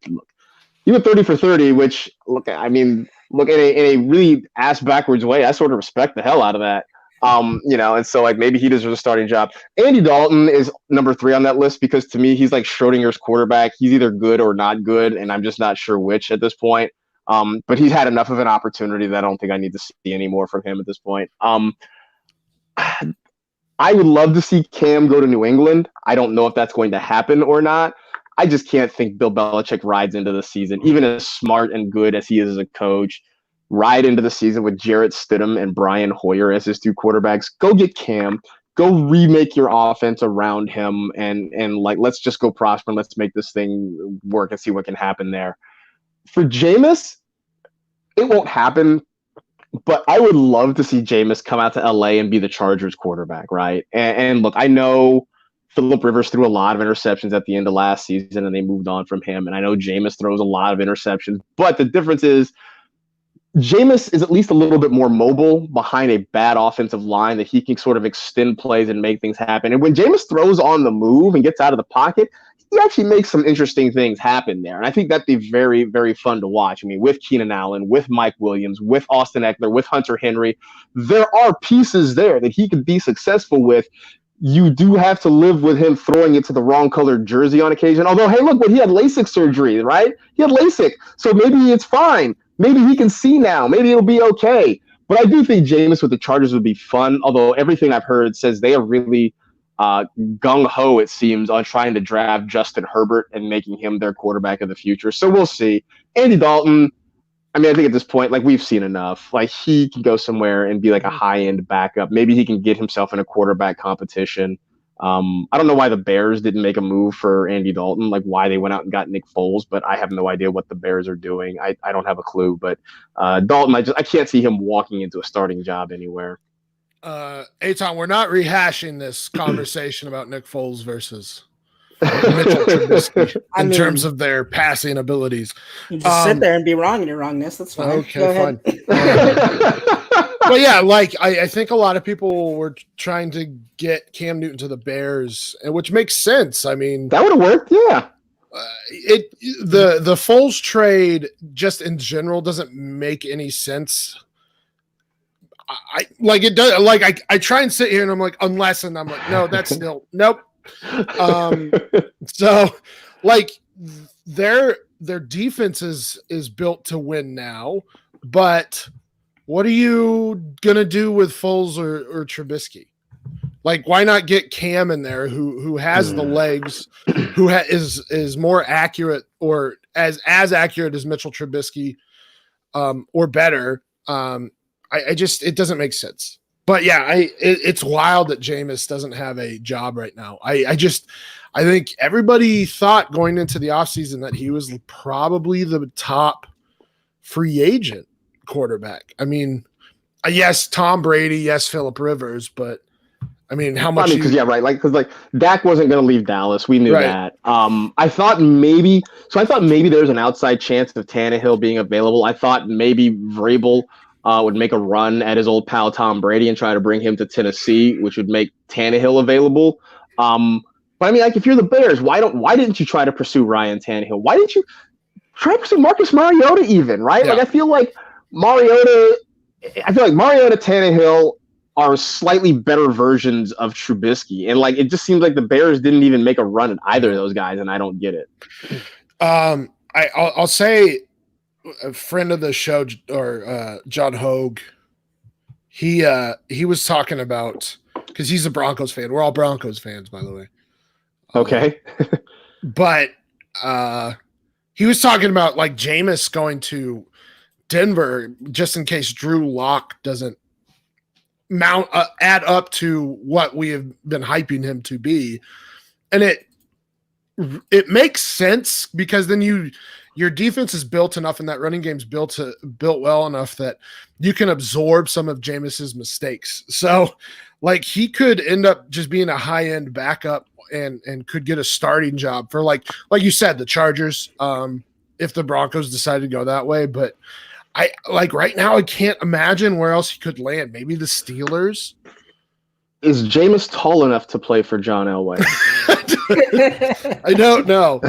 went 30 for 30, which look, in a really ass backwards way, I sort of respect the hell out of that. And so like maybe he deserves a starting job. Andy Dalton is number 3 on that list because to me, he's like Schrodinger's quarterback. He's either good or not good, and I'm just not sure which at this point. But he's had enough of an opportunity that I don't think I need to see any more from him at this point. I would love to see Cam go to New England. I don't know if that's going to happen or not. I just can't think Bill Belichick rides into the season, even as smart and good as he is as a coach, ride into the season with Jarrett Stidham and Brian Hoyer as his 2 quarterbacks. Go get Cam. Go remake your offense around him and like let's just go prosper and let's make this thing work and see what can happen there. For Jameis, it won't happen, but I would love to see Jameis come out to LA and be the Chargers quarterback, right? And look, I know Phillip Rivers threw a lot of interceptions at the end of last season and they moved on from him. And I know Jameis throws a lot of interceptions, but the difference is Jameis is at least a little bit more mobile behind a bad offensive line that he can sort of extend plays and make things happen. And when Jameis throws on the move and gets out of the pocket, he actually makes some interesting things happen there. And I think that'd be very, very fun to watch. I mean, with Keenan Allen, with Mike Williams, with Austin Eckler, with Hunter Henry, there are pieces there that he could be successful with. You do have to live with him throwing it to the wrong colored jersey on occasion. Although, hey, look, but he had LASIK surgery, right? He had LASIK. So maybe it's fine. Maybe he can see now. Maybe it'll be okay. But I do think Jameis with the Chargers would be fun, although everything I've heard says they are really gung-ho, it seems, on trying to draft Justin Herbert and making him their quarterback of the future. So we'll see. Andy Dalton, I mean, I think at this point, like, we've seen enough. Like, he can go somewhere and be like a high-end backup. Maybe he can get himself in a quarterback competition. I don't know why the Bears didn't make a move for Andy Dalton, like why they went out and got Nick Foles, but I have no idea what the Bears are doing. I don't have a clue, but Dalton, I can't see him walking into a starting job anywhere. Eitan, we're not rehashing this conversation about Nick Foles versus Mitchell Trubisky in terms of their passing abilities. You just sit there and be wrong in your wrongness. That's fine. Okay, fine. But yeah, like I think a lot of people were trying to get Cam Newton to the Bears, which makes sense. I mean, that would have worked. Yeah. The Foles trade just in general doesn't make any sense. I like it does. Like I try and sit here and I'm like, unless, and I'm like, no, that's still nope. So like their defense is built to win now, but what are you gonna do with Foles or Trubisky? Like, why not get Cam in there, who has the legs, who is more accurate or as accurate as Mitchell Trubisky, or better? I just, it doesn't make sense. But yeah, it's wild that Jameis doesn't have a job right now. I think everybody thought going into the offseason that he was probably the top free agent quarterback. I mean, yes, Tom Brady, yes, Phillip Rivers, but I mean, how much? Because Dak wasn't going to leave Dallas. We knew that. I thought maybe there's an outside chance of Tannehill being available. I thought maybe Vrabel would make a run at his old pal Tom Brady and try to bring him to Tennessee, which would make Tannehill available. But I mean, like, if you're the Bears, why didn't you try to pursue Ryan Tannehill? Why didn't you try to pursue Marcus Mariota even, right? Yeah. Like, I feel like Mariota, Tannehill are slightly better versions of Trubisky. And, like, it just seems like the Bears didn't even make a run at either of those guys, and I don't get it. I'll say a friend of the show, or John Hogue, he was talking about, because he's a Broncos fan. We're all Broncos fans, by the way. Okay. But he was talking about, like, Jameis going to just in case Drew Lock doesn't add up to what we have been hyping him to be. And it makes sense, because then your defense is built enough and that running game's built well enough that you can absorb some of Jameis's mistakes. So, like, he could end up just being a high-end backup and could get a starting job for, like you said, the Chargers, if the Broncos decide to go that way. But right now, I can't imagine where else he could land. Maybe the Steelers. Is Jameis tall enough to play for John Elway? I don't know.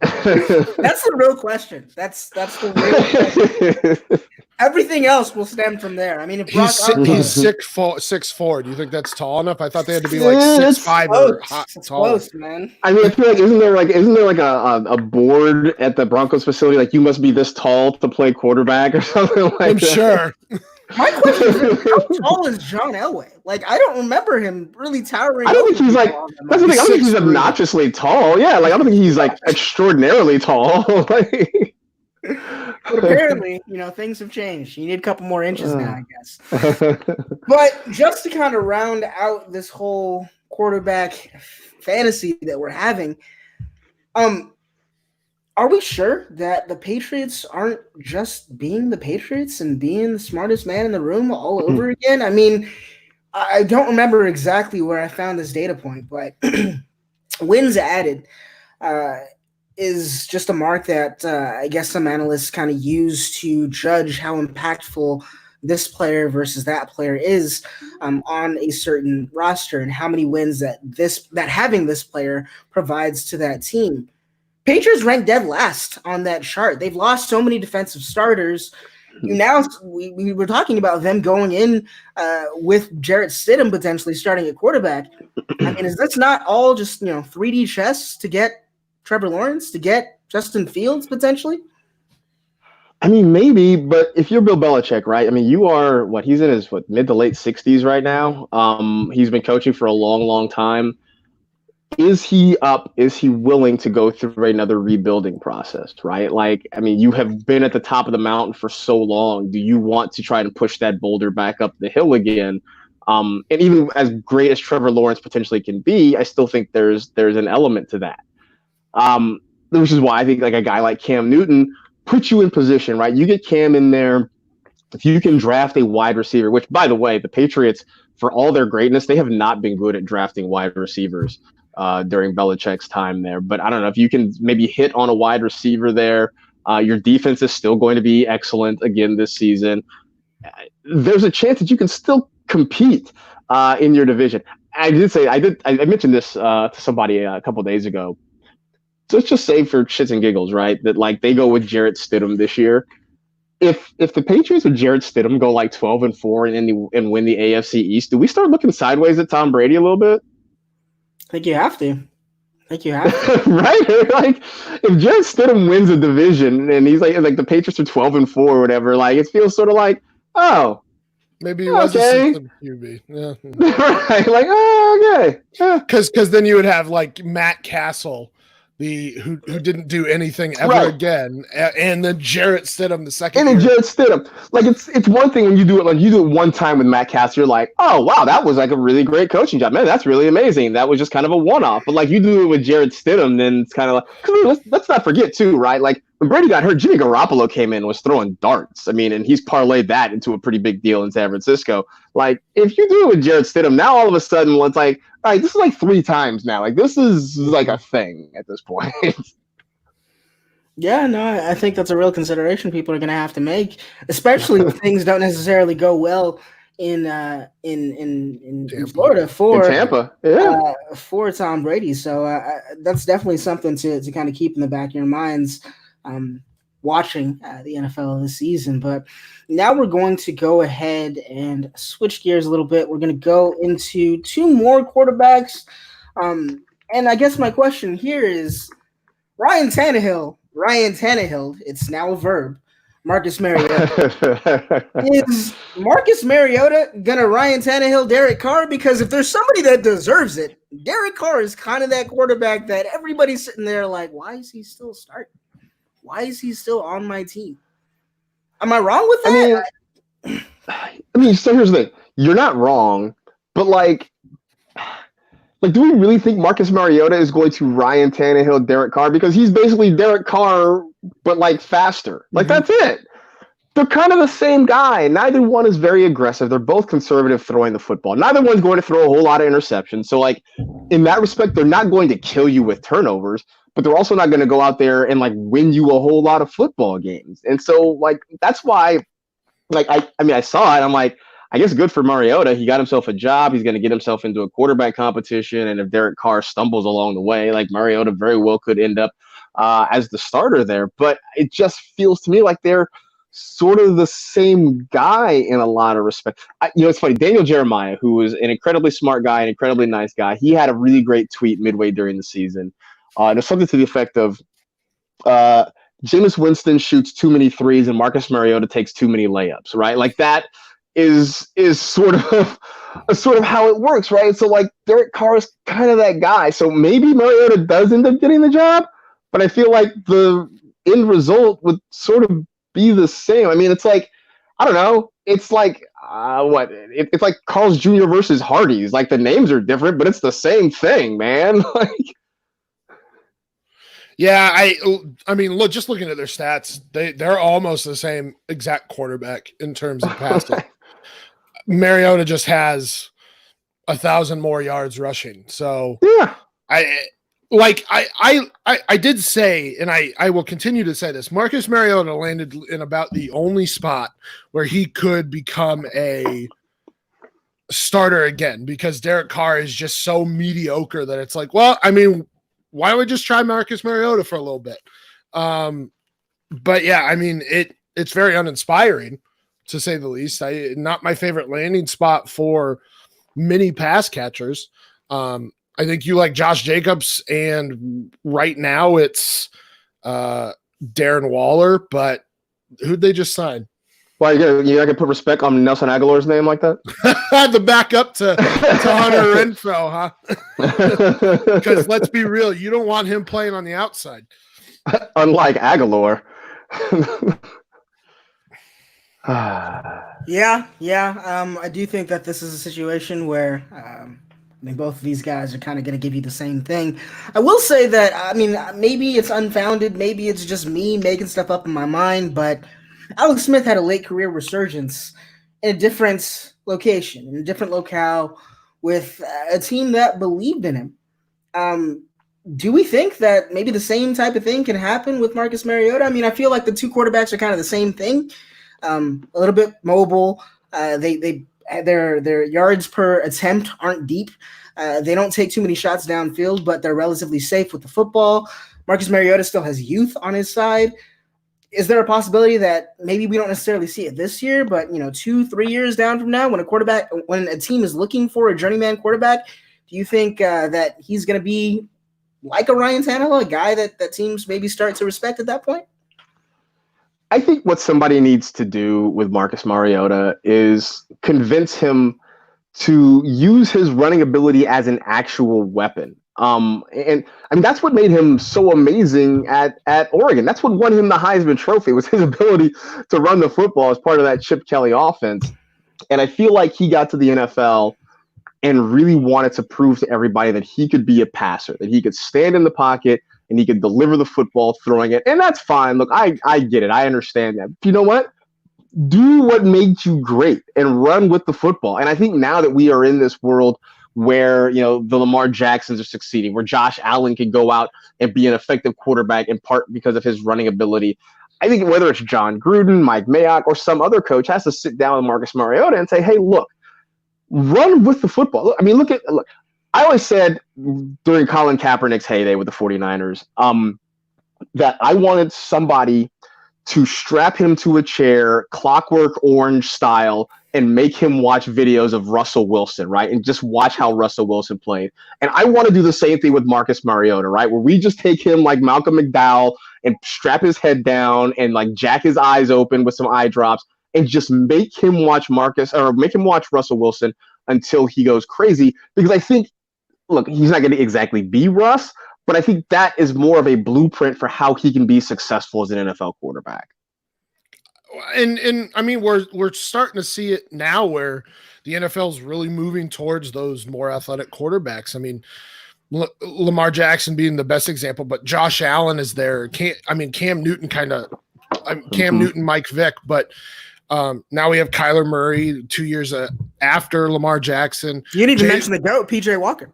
That's the real question. That's the real question. Everything else will stem from there. I mean, if he's 6'4". Do you think that's tall enough? I thought they had to be like 6'5" or tall. Close, man. I mean, I feel like isn't there like a board at the Broncos facility, like, you must be this tall to play quarterback or something like that? I'm sure. My question is, how tall is John Elway? Like, I don't remember him really towering. I don't think he's like. That's the thing. I don't think he's obnoxiously tall. Yeah, like, I don't think he's like extraordinarily tall. Like, but apparently, things have changed. You need a couple more inches now, I guess. But just to kind of round out this whole quarterback fantasy that we're having, are we sure that the Patriots aren't just being the Patriots and being the smartest man in the room all over again? I mean, I don't remember exactly where I found this data point, but wins added is just a mark that I guess some analysts kind of use to judge how impactful this player versus that player is on a certain roster, and how many wins that having this player provides to that team. Patriots ranked dead last on that chart. They've lost so many defensive starters. Now we were talking about them going in with Jarrett Stidham potentially starting at quarterback. I mean, is this not all just 3D chess to get Trevor Lawrence, to get Justin Fields potentially? I mean, maybe, but if you're Bill Belichick, right? I mean, you are he's in his mid to late 60s right now. He's been coaching for a long, long time. Is he willing to go through another rebuilding process, right? Like, I mean, you have been at the top of the mountain for so long. Do you want to try to push that boulder back up the hill again? And even as great as Trevor Lawrence potentially can be, I still think there's an element to that. Which is why I think, like, a guy like Cam Newton puts you in position, right? You get Cam in there. If you can draft a wide receiver, which, by the way, the Patriots, for all their greatness, they have not been good at drafting wide receivers during Belichick's time there. But I don't know, if you can maybe hit on a wide receiver there, your defense is still going to be excellent again this season. There's a chance that you can still compete in your division. I mentioned this to somebody a couple days ago. So let's just say, for shits and giggles, right, that, like, they go with Jarrett Stidham this year. if the Patriots with Jarrett Stidham go like 12-4 and win the AFC East, do we start looking sideways at Tom Brady a little bit? I think you have to. Right? Like, if Jarrett Stidham wins a division and he's like the Patriots are 12-4 or whatever, like it feels sort of like, oh, maybe he was a system QB. Yeah. Right. Like, oh, okay. Because then you would have like Matt Castle, who didn't do anything ever again, and then Jarrett Stidham the second. And then Jarrett Stidham. Like it's one thing when you do it, like you do it one time with Matt Castle, you're like, oh wow, that was like a really great coaching job. Man, that's really amazing. That was just kind of a one-off. But like you do it with Jarrett Stidham, then it's kind of like, let's not forget too, right? Like when Brady got hurt, Jimmy Garoppolo came in and was throwing darts. I mean, and he's parlayed that into a pretty big deal in San Francisco. Like if you do it with Jarrett Stidham, now all of a sudden it's like, all right, this is like 3 times now. Like this is like a thing at this point. Yeah, no, I think that's a real consideration people are going to have to make, especially if things don't necessarily go well in Florida for Tampa, for Tom Brady. So that's definitely something to kind of keep in the back of your minds watching the NFL this season. But now we're going to go ahead and switch gears a little bit. We're going to go into 2 more quarterbacks. And I guess my question here is Ryan Tannehill, it's now a verb. Marcus Mariota. Is Marcus Mariota gonna Ryan Tannehill Derek Carr? Because if there's somebody that deserves it, Derek Carr is kind of that quarterback that everybody's sitting there like, why is he still starting? Why is he still on my team? Am I wrong with that? I mean, so here's the thing. You're not wrong, but like, do we really think Marcus Mariota is going to Ryan Tannehill, Derek Carr? Because he's basically Derek Carr, but like faster. Like that's it. They're kind of the same guy. Neither one is very aggressive. They're both conservative throwing the football. Neither one's going to throw a whole lot of interceptions. So like in that respect, they're not going to kill you with turnovers, but they're also not going to go out there and like win you a whole lot of football games. And so like that's why like I saw it. I'm like, I guess good for Mariota. He got himself a job. He's going to get himself into a quarterback competition. And if Derek Carr stumbles along the way, like Mariota very well could end up as the starter there. But it just feels to me like they're sort of the same guy in a lot of respect. It's funny. Daniel Jeremiah, who was an incredibly smart guy, an incredibly nice guy, he had a really great tweet midway during the season. And it's something to the effect of Jameis Winston shoots too many threes and Marcus Mariota takes too many layups, right? Like that is sort of how it works, right? So like Derek Carr is kind of that guy. So maybe Mariota does end up getting the job, but I feel like the end result would sort of be the same. I mean, it's like, I don't know. It's like it's like Carl's Jr. versus Hardee's. Like the names are different, but it's the same thing, man. Like, yeah, I mean, look, just looking at their stats, they're almost the same exact quarterback in terms of passing. Mariota just has 1,000 more yards rushing. So yeah, I did say, and I will continue to say this, Marcus Mariota landed in about the only spot where he could become a starter again, because Derek Carr is just so mediocre that it's like, well, I mean, why don't we just try Marcus Mariota for a little bit? But yeah, I mean, it's very uninspiring, to say the least. Not my favorite landing spot for many pass catchers. I think you like Josh Jacobs, and right now it's Darren Waller, but who'd they just sign? Well, you can put respect on Nelson Aguilar's name like that? The backup to Hunter Renfrow, huh? Because let's be real, you don't want him playing on the outside. Unlike Aguilar. Yeah. I do think that this is a situation where both of these guys are kind of going to give you the same thing. I will say that, I mean, maybe it's unfounded, maybe it's just me making stuff up in my mind, but Alex Smith had a late career resurgence in a different location, in a different locale, with a team that believed in him. Do we think that maybe the same type of thing can happen with Marcus Mariota? I mean, I feel like the two quarterbacks are kind of the same thing. A little bit mobile. Their yards per attempt aren't deep. They don't take too many shots downfield, but they're relatively safe with the football. Marcus Mariota still has youth on his side. is there a possibility that maybe we don't necessarily see it this year, but 2-3 years down from now, when a team is looking for a journeyman quarterback, do you think that he's going to be like a Ryan Tannehill, a guy that teams maybe start to respect at that point? I think what somebody needs to do with Marcus Mariota is convince him to use his running ability as an actual weapon. And I mean, that's what made him so amazing at Oregon. That's what won him the Heisman Trophy, was his ability to run the football as part of that Chip Kelly offense. And I feel like he got to the NFL and really wanted to prove to everybody that he could be a passer, that he could stand in the pocket and he could deliver the football throwing it. And that's fine. Look, I get it. I understand that. But you know what? Do what made you great and run with the football. And I think now that we are in this world where, the Lamar Jacksons are succeeding, where Josh Allen can go out and be an effective quarterback in part because of his running ability, I think whether it's John Gruden, Mike Mayock, or some other coach has to sit down with Marcus Mariota and say, hey, look, run with the football. Look, I always said during Colin Kaepernick's heyday with the 49ers that I wanted somebody to strap him to a chair, Clockwork Orange style, and make him watch videos of Russell Wilson, right? And just watch how Russell Wilson played. And I want to do the same thing with Marcus Mariota, right? Where we just take him like Malcolm McDowell and strap his head down and like jack his eyes open with some eye drops and just make him watch Russell Wilson until he goes crazy. Because I think, look, he's not going to exactly be Russ, but I think that is more of a blueprint for how he can be successful as an NFL quarterback. And I mean, we're starting to see it now where the NFL is really moving towards those more athletic quarterbacks. I mean, Lamar Jackson being the best example, but Josh Allen is there. Cam Newton Newton, Mike Vick, but now we have Kyler Murray 2 years after Lamar Jackson. You didn't even mention the GOAT, PJ Walker.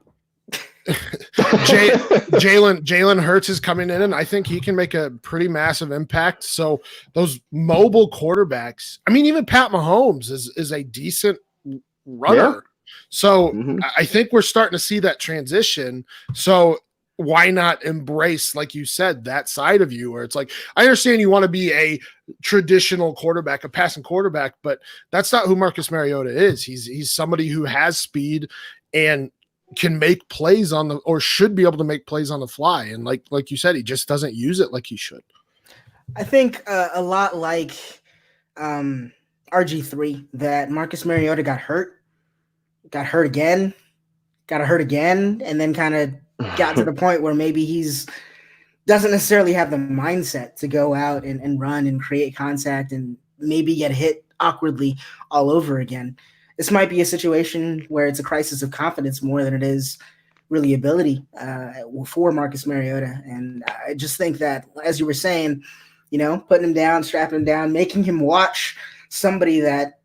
Jalen Hurts is coming in, and I think he can make a pretty massive impact. So those mobile quarterbacks, even Pat Mahomes is a decent runner. Yeah. So I think we're starting to see that transition. So why not embrace, like you said, that side of you where it's like, I understand you want to be a traditional quarterback, a passing quarterback, but that's not who Marcus Mariota is. He's somebody who has speed and can make plays or should be able to make plays on the fly. And like you said, he just doesn't use it like he should. I think a lot like RG3, that Marcus Mariota got hurt again, and then kind of got to the point where maybe he's doesn't necessarily have the mindset to go out and run and create contact and maybe get hit awkwardly all over again. This might be a situation where it's a crisis of confidence more than it is really ability for Marcus Mariota. And I just think that, as you were saying, putting him down, strapping him down, making him watch somebody that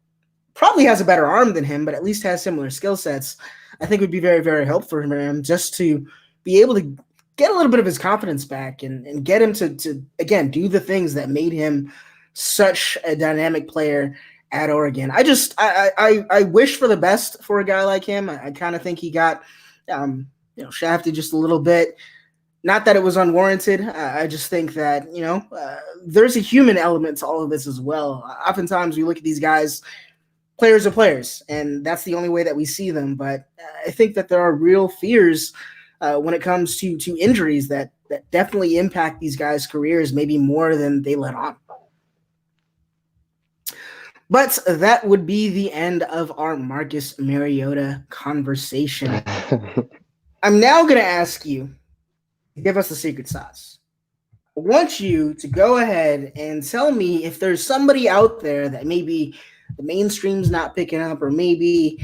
probably has a better arm than him, but at least has similar skill sets, I think would be very, very helpful for him just to be able to get a little bit of his confidence back and get him to again, do the things that made him such a dynamic player at Oregon. I wish for the best for a guy like him. I kind of think he got shafted just a little bit. Not that it was unwarranted. I just think that there's a human element to all of this as well. Oftentimes we look at these guys, players are players, and that's the only way that we see them. But I think that there are real fears when it comes to injuries that definitely impact these guys' careers, maybe more than they let on. But that would be the end of our Marcus Mariota conversation. I'm now going to ask you to give us the secret sauce. I want you to go ahead and tell me if there's somebody out there that maybe the mainstream's not picking up, or maybe,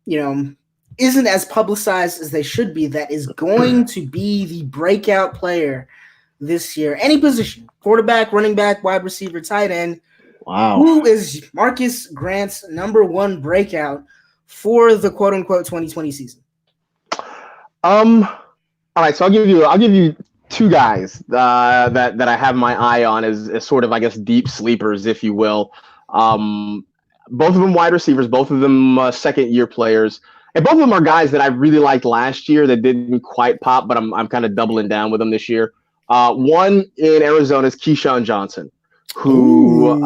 isn't as publicized as they should be, that is going to be the breakout player this year. Any position, quarterback, running back, wide receiver, tight end. Wow. Who is Marcus Grant's number one breakout for the quote unquote 2020 season? All right, so I'll give you two guys that I have my eye on as sort of, I guess, deep sleepers, if you will. Both of them wide receivers, both of them second year players, and both of them are guys that I really liked last year that didn't quite pop, but I'm kind of doubling down with them this year. One in Arizona is Keyshawn Johnson. who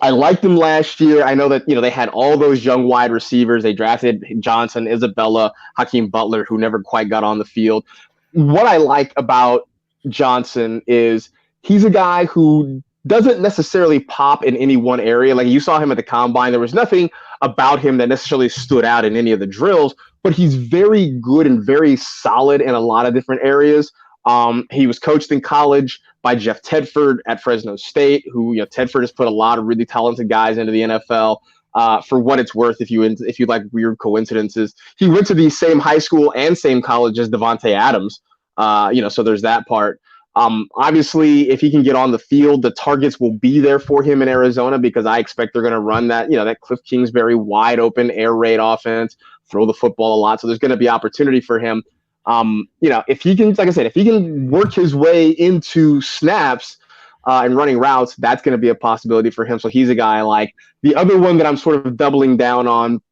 I liked them last year. I know that, they had all those young wide receivers. They drafted Johnson, Isabella, Hakeem Butler, who never quite got on the field. What I like about Johnson is he's a guy who doesn't necessarily pop in any one area. Like, you saw him at the combine. There was nothing about him that necessarily stood out in any of the drills, but he's very good and very solid in a lot of different areas. He was coached in college by Jeff Tedford at Fresno State, who, Tedford has put a lot of really talented guys into the NFL. For what it's worth, if you like weird coincidences, he went to the same high school and same college as Devontae Adams. So there's that part. Obviously, if he can get on the field, the targets will be there for him in Arizona, because I expect they're going to run that Cliff Kingsbury wide open air raid offense, throw the football a lot. So there's going to be opportunity for him. If he can, like I said, if he can work his way into snaps and running routes, that's going to be a possibility for him. So he's a guy I like. The other one that I'm sort of doubling down on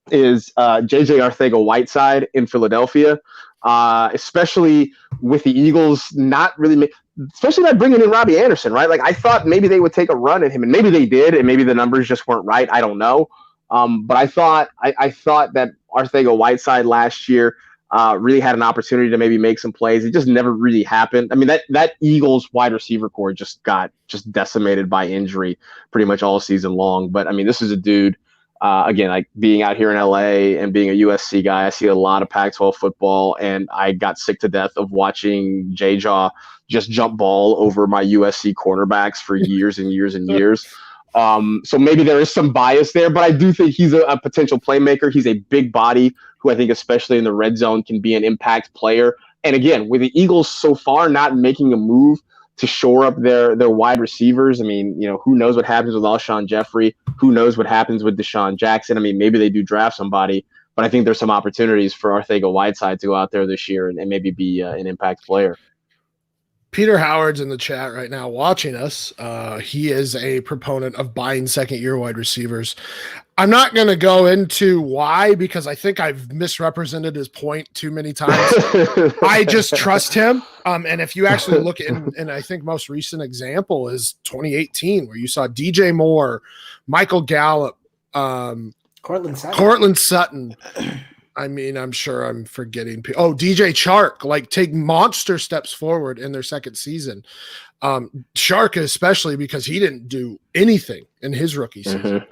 is JJ Arcega-Whiteside in Philadelphia, especially with the Eagles especially not bringing in Robbie Anderson, right? Like, I thought maybe they would take a run at him, and maybe they did, and maybe the numbers just weren't right. I don't know. But I thought that Arcega-Whiteside last year really had an opportunity to maybe make some plays. It just never really happened. I mean, that Eagles wide receiver core just got decimated by injury pretty much all season long. But I mean, this is a dude, again, like being out here in LA and being a USC guy, I see a lot of Pac-12 football, and I got sick to death of watching J-Jaw just jump ball over my USC cornerbacks for years and years and years. So maybe there is some bias there, but I do think he's a potential playmaker. He's a big body who I think, especially in the red zone, can be an impact player. And again, with the Eagles so far not making a move to shore up their wide receivers, I mean, who knows what happens with Alshon Jeffrey? Who knows what happens with Deshaun Jackson? I mean, maybe they do draft somebody, but I think there's some opportunities for Arcega-Whiteside to go out there this year and maybe be an impact player. Peter Howard's in the chat right now watching us. He is a proponent of buying second-year wide receivers. I'm not going to go into why, because I think I've misrepresented his point too many times. I just trust him. And if you actually look at, and I think most recent example is 2018, where you saw DJ Moore, Michael Gallup, Cortland Sutton. I mean, I'm sure I'm forgetting. DJ Chark, like, take monster steps forward in their second season. Chark, especially because he didn't do anything in his rookie season.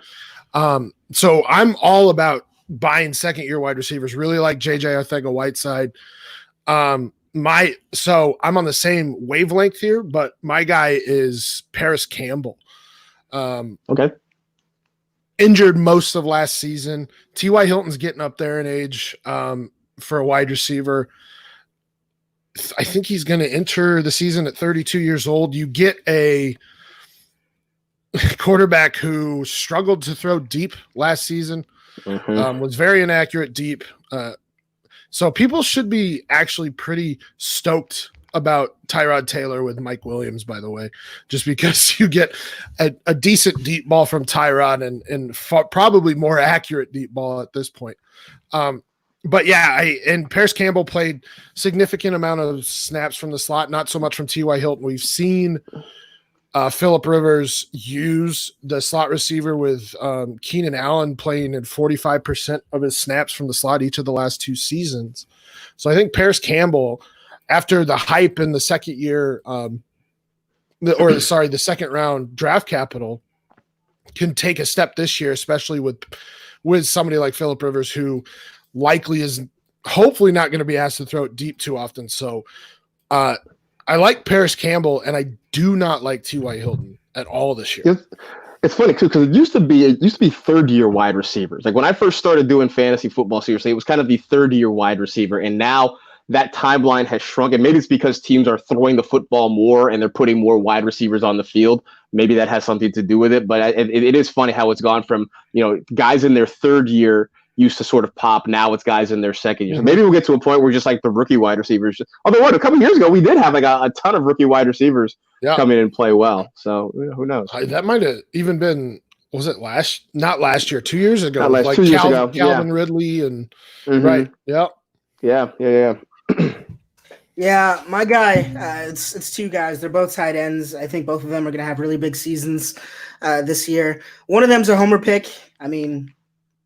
So I'm all about buying second-year wide receivers. Really like JJ Arcega-Whiteside. So I'm on the same wavelength here, but my guy is Paris Campbell. Okay. Injured most of last season. T.Y. Hilton's getting up there in age for a wide receiver. I think he's going to enter the season at 32 years old. You get a quarterback who struggled to throw deep last season, was very inaccurate deep. So people should be actually pretty stoked about Tyrod Taylor with Mike Williams, by the way, just because you get a decent deep ball from Tyrod and probably more accurate deep ball at this point. But yeah, and Paris Campbell played significant amount of snaps from the slot, not so much from T.Y. Hilton. We've seen Phillip Rivers use the slot receiver with Keenan Allen playing in 45% of his snaps from the slot each of the last two seasons. So I think Paris Campbell, after the hype in the second year, the second round draft capital, can take a step this year, especially with somebody like Phillip Rivers, who likely is hopefully not going to be asked to throw it deep too often. So I like Paris Campbell, and I do not like T.Y. Hilton at all this year. It's funny too, because it used to be third-year wide receivers. Like when I first started doing fantasy football seriously, it was kind of the third-year wide receiver, and now that timeline has shrunk, and maybe it's because teams are throwing the football more and they're putting more wide receivers on the field. Maybe that has something to do with it, but it is funny how it's gone from, guys in their third year used to sort of pop. Now it's guys in their second year. So maybe we'll get to a point where just like the rookie wide receivers, although a couple years ago, we did have like a ton of rookie wide receivers come in and play well. So who knows? That might have even been, was it not last year, 2 years ago? Like 2 years ago. Calvin Ridley and right. Yeah. Yeah. Yeah, my guy. It's two guys. They're both tight ends. I think both of them are going to have really big seasons this year. One of them's a homer pick. I mean,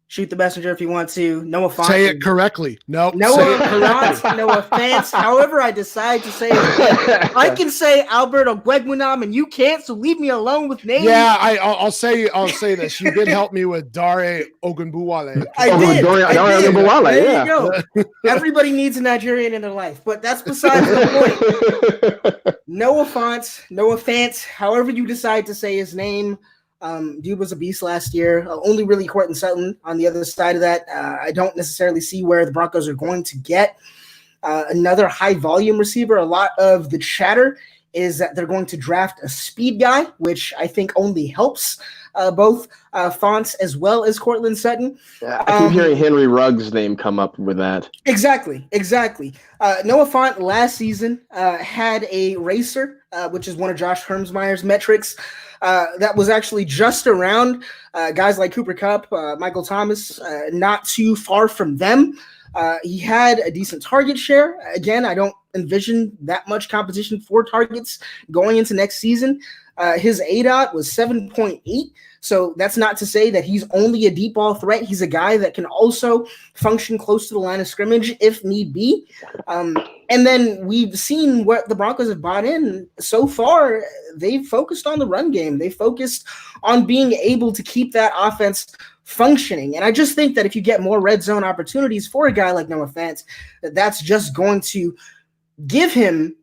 shoot the messenger if you want to. Noah Fant. Say it correctly. Nope. Noah Fant. Noah Fant. However, I decide to say it. I can say Alberto Guegmunam, and you can't. So leave me alone with names. Yeah, I'll say this. You did help me with Dare Ogunbuwale. I did. There you go. Everybody needs a Nigerian in their life, but that's besides the point. Noah Fant. However you decide to say his name. Dude was a beast last year. Only really Courtland Sutton on the other side of that. I don't necessarily see where the Broncos are going to get another high volume receiver. A lot of the chatter is that they're going to draft a speed guy, which I think only helps both Fonts as well as Courtland Sutton. I keep hearing Henry Ruggs' name come up with that. Exactly. Noah Fant last season had a racer, which is one of Josh Hermsmeyer's metrics. That was actually just around guys like Cooper Kupp, Michael Thomas, not too far from them. He had a decent target share. Again, I don't envision that much competition for targets going into next season. His ADOT was 7.8. So that's not to say that he's only a deep ball threat. He's a guy that can also function close to the line of scrimmage if need be. And then we've seen what the Broncos have bought in so far. They've focused on the run game. They focused on being able to keep that offense functioning. And I just think that if you get more red zone opportunities for a guy like Noah Fant, that's just going to give him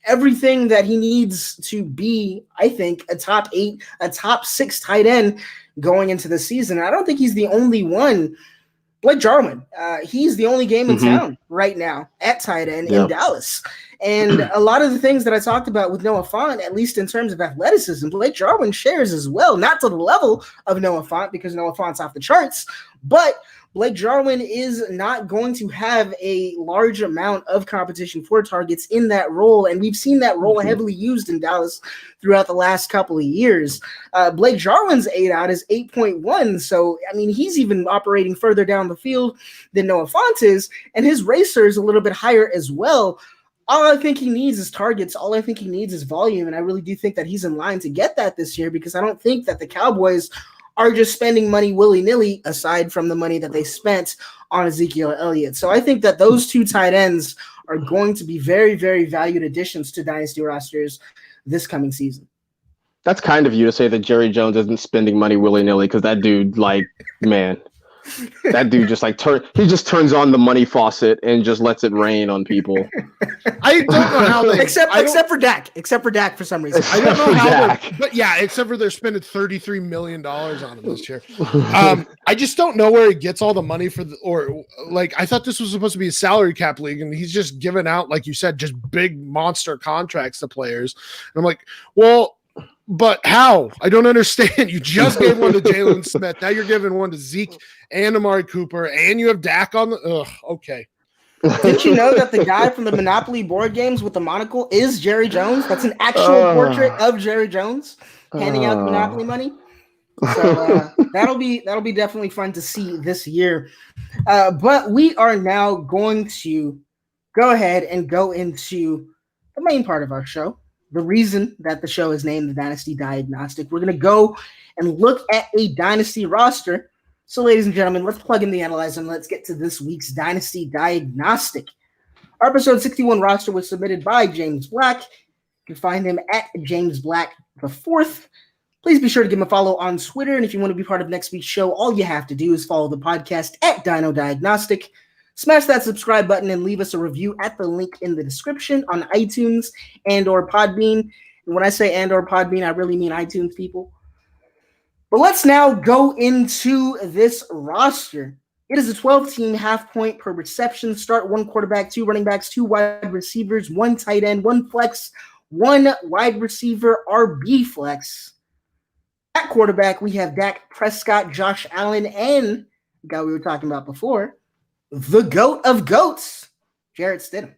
everything that he needs to be, I think, a top 8, a top 6 tight end going into the season. I don't think he's the only one. Blake Jarwin, he's the only game in town right now at tight end in Dallas. And a lot of the things that I talked about with Noah Fant, at least in terms of athleticism, Blake Jarwin shares as well, not to the level of Noah Fant because Noah Fant's off the charts, but Blake Jarwin is not going to have a large amount of competition for targets in that role, and we've seen that role heavily used in Dallas throughout the last couple of years. Blake Jarwin's ADOT is 8.1, so, I mean, he's even operating further down the field than Noah Fant is, and his racer is a little bit higher as well. All I think he needs is targets. All I think he needs is volume, and I really do think that he's in line to get that this year because I don't think that the Cowboys are just spending money willy-nilly aside from the money that they spent on Ezekiel Elliott. So I think that those two tight ends are going to be very, very valued additions to dynasty rosters this coming season. That's kind of you to say that Jerry Jones isn't spending money willy-nilly because that dude, man, that dude just he just turns on the money faucet and just lets it rain on people. I don't know how they except for Dak for some reason. I don't know how, but yeah, except for they're spending $33 million on him this year. I just don't know where he gets all the money I thought this was supposed to be a salary cap league, and he's just giving out, like you said, just big monster contracts to players. And I'm like, well, but how? I don't understand. You just gave one to Jalen Smith. Now you're giving one to Zeke and Amari Cooper, and you have Dak on the okay. Didn't you know that the guy from the Monopoly board games with the monocle is Jerry Jones? That's an actual portrait of Jerry Jones handing out the Monopoly money. So that'll be definitely fun to see this year. But we are now going to go ahead and go into the main part of our show. The reason that the show is named the Dynasty Diagnostic. We're going to go and look at a dynasty roster. So, ladies and gentlemen, let's plug in the analyzer and let's get to this week's Dynasty Diagnostic. Our episode 61 roster was submitted by James Black. You can find him at James Black the 4th. Please be sure to give him a follow on Twitter. And if you want to be part of next week's show, all you have to do is follow the podcast at Dino Diagnostic. Smash that subscribe button and leave us a review at the link in the description on iTunes and or Podbean. And when I say and or Podbean, I really mean iTunes, people. But let's now go into this roster. It is a 12-team half-point per reception. Start 1 quarterback, 2 running backs, 2 wide receivers, 1 tight end, 1 flex, 1 wide receiver, RB flex. At quarterback, we have Dak Prescott, Josh Allen, and the guy we were talking about before, the GOAT of GOATs, Jarrett Stidham.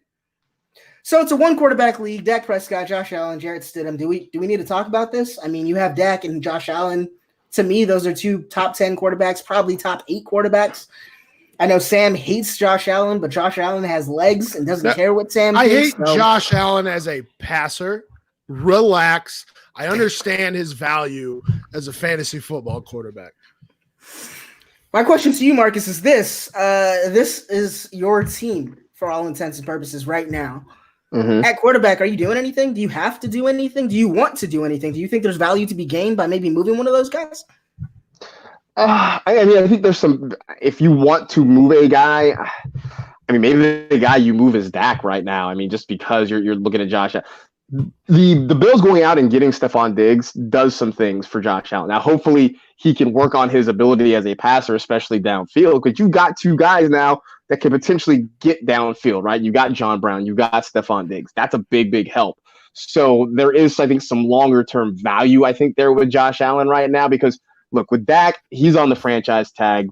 So it's a 1 quarterback league. Dak Prescott, Josh Allen, Jarrett Stidham. Do we need to talk about this? I mean, you have Dak and Josh Allen. To me, those are 2 top 10 quarterbacks, probably top 8 quarterbacks. I know Sam hates Josh Allen, but Josh Allen has legs and doesn't care what Sam I thinks. hate Josh Allen as a passer. Relax. I understand his value as a fantasy football quarterback. My question to you, Marcus, is this. This is your team for all intents and purposes right now. Mm-hmm. At quarterback, are you doing anything? Do you have to do anything? Do you want to do anything? Do you think there's value to be gained by maybe moving one of those guys? I mean, I think there's some. If you want to move a guy, I mean, maybe the guy you move is Dak right now. I mean, just because you're looking at Josh, the Bills going out and getting Stephon Diggs does some things for Josh Allen. Now, hopefully, he can work on his ability as a passer, especially downfield, because you got two guys now that can potentially get downfield, right? You got John Brown, you got Stephon Diggs. That's a big, big help. So there is, I think, some longer term value, I think, there with Josh Allen right now, because look, with Dak, he's on the franchise tag.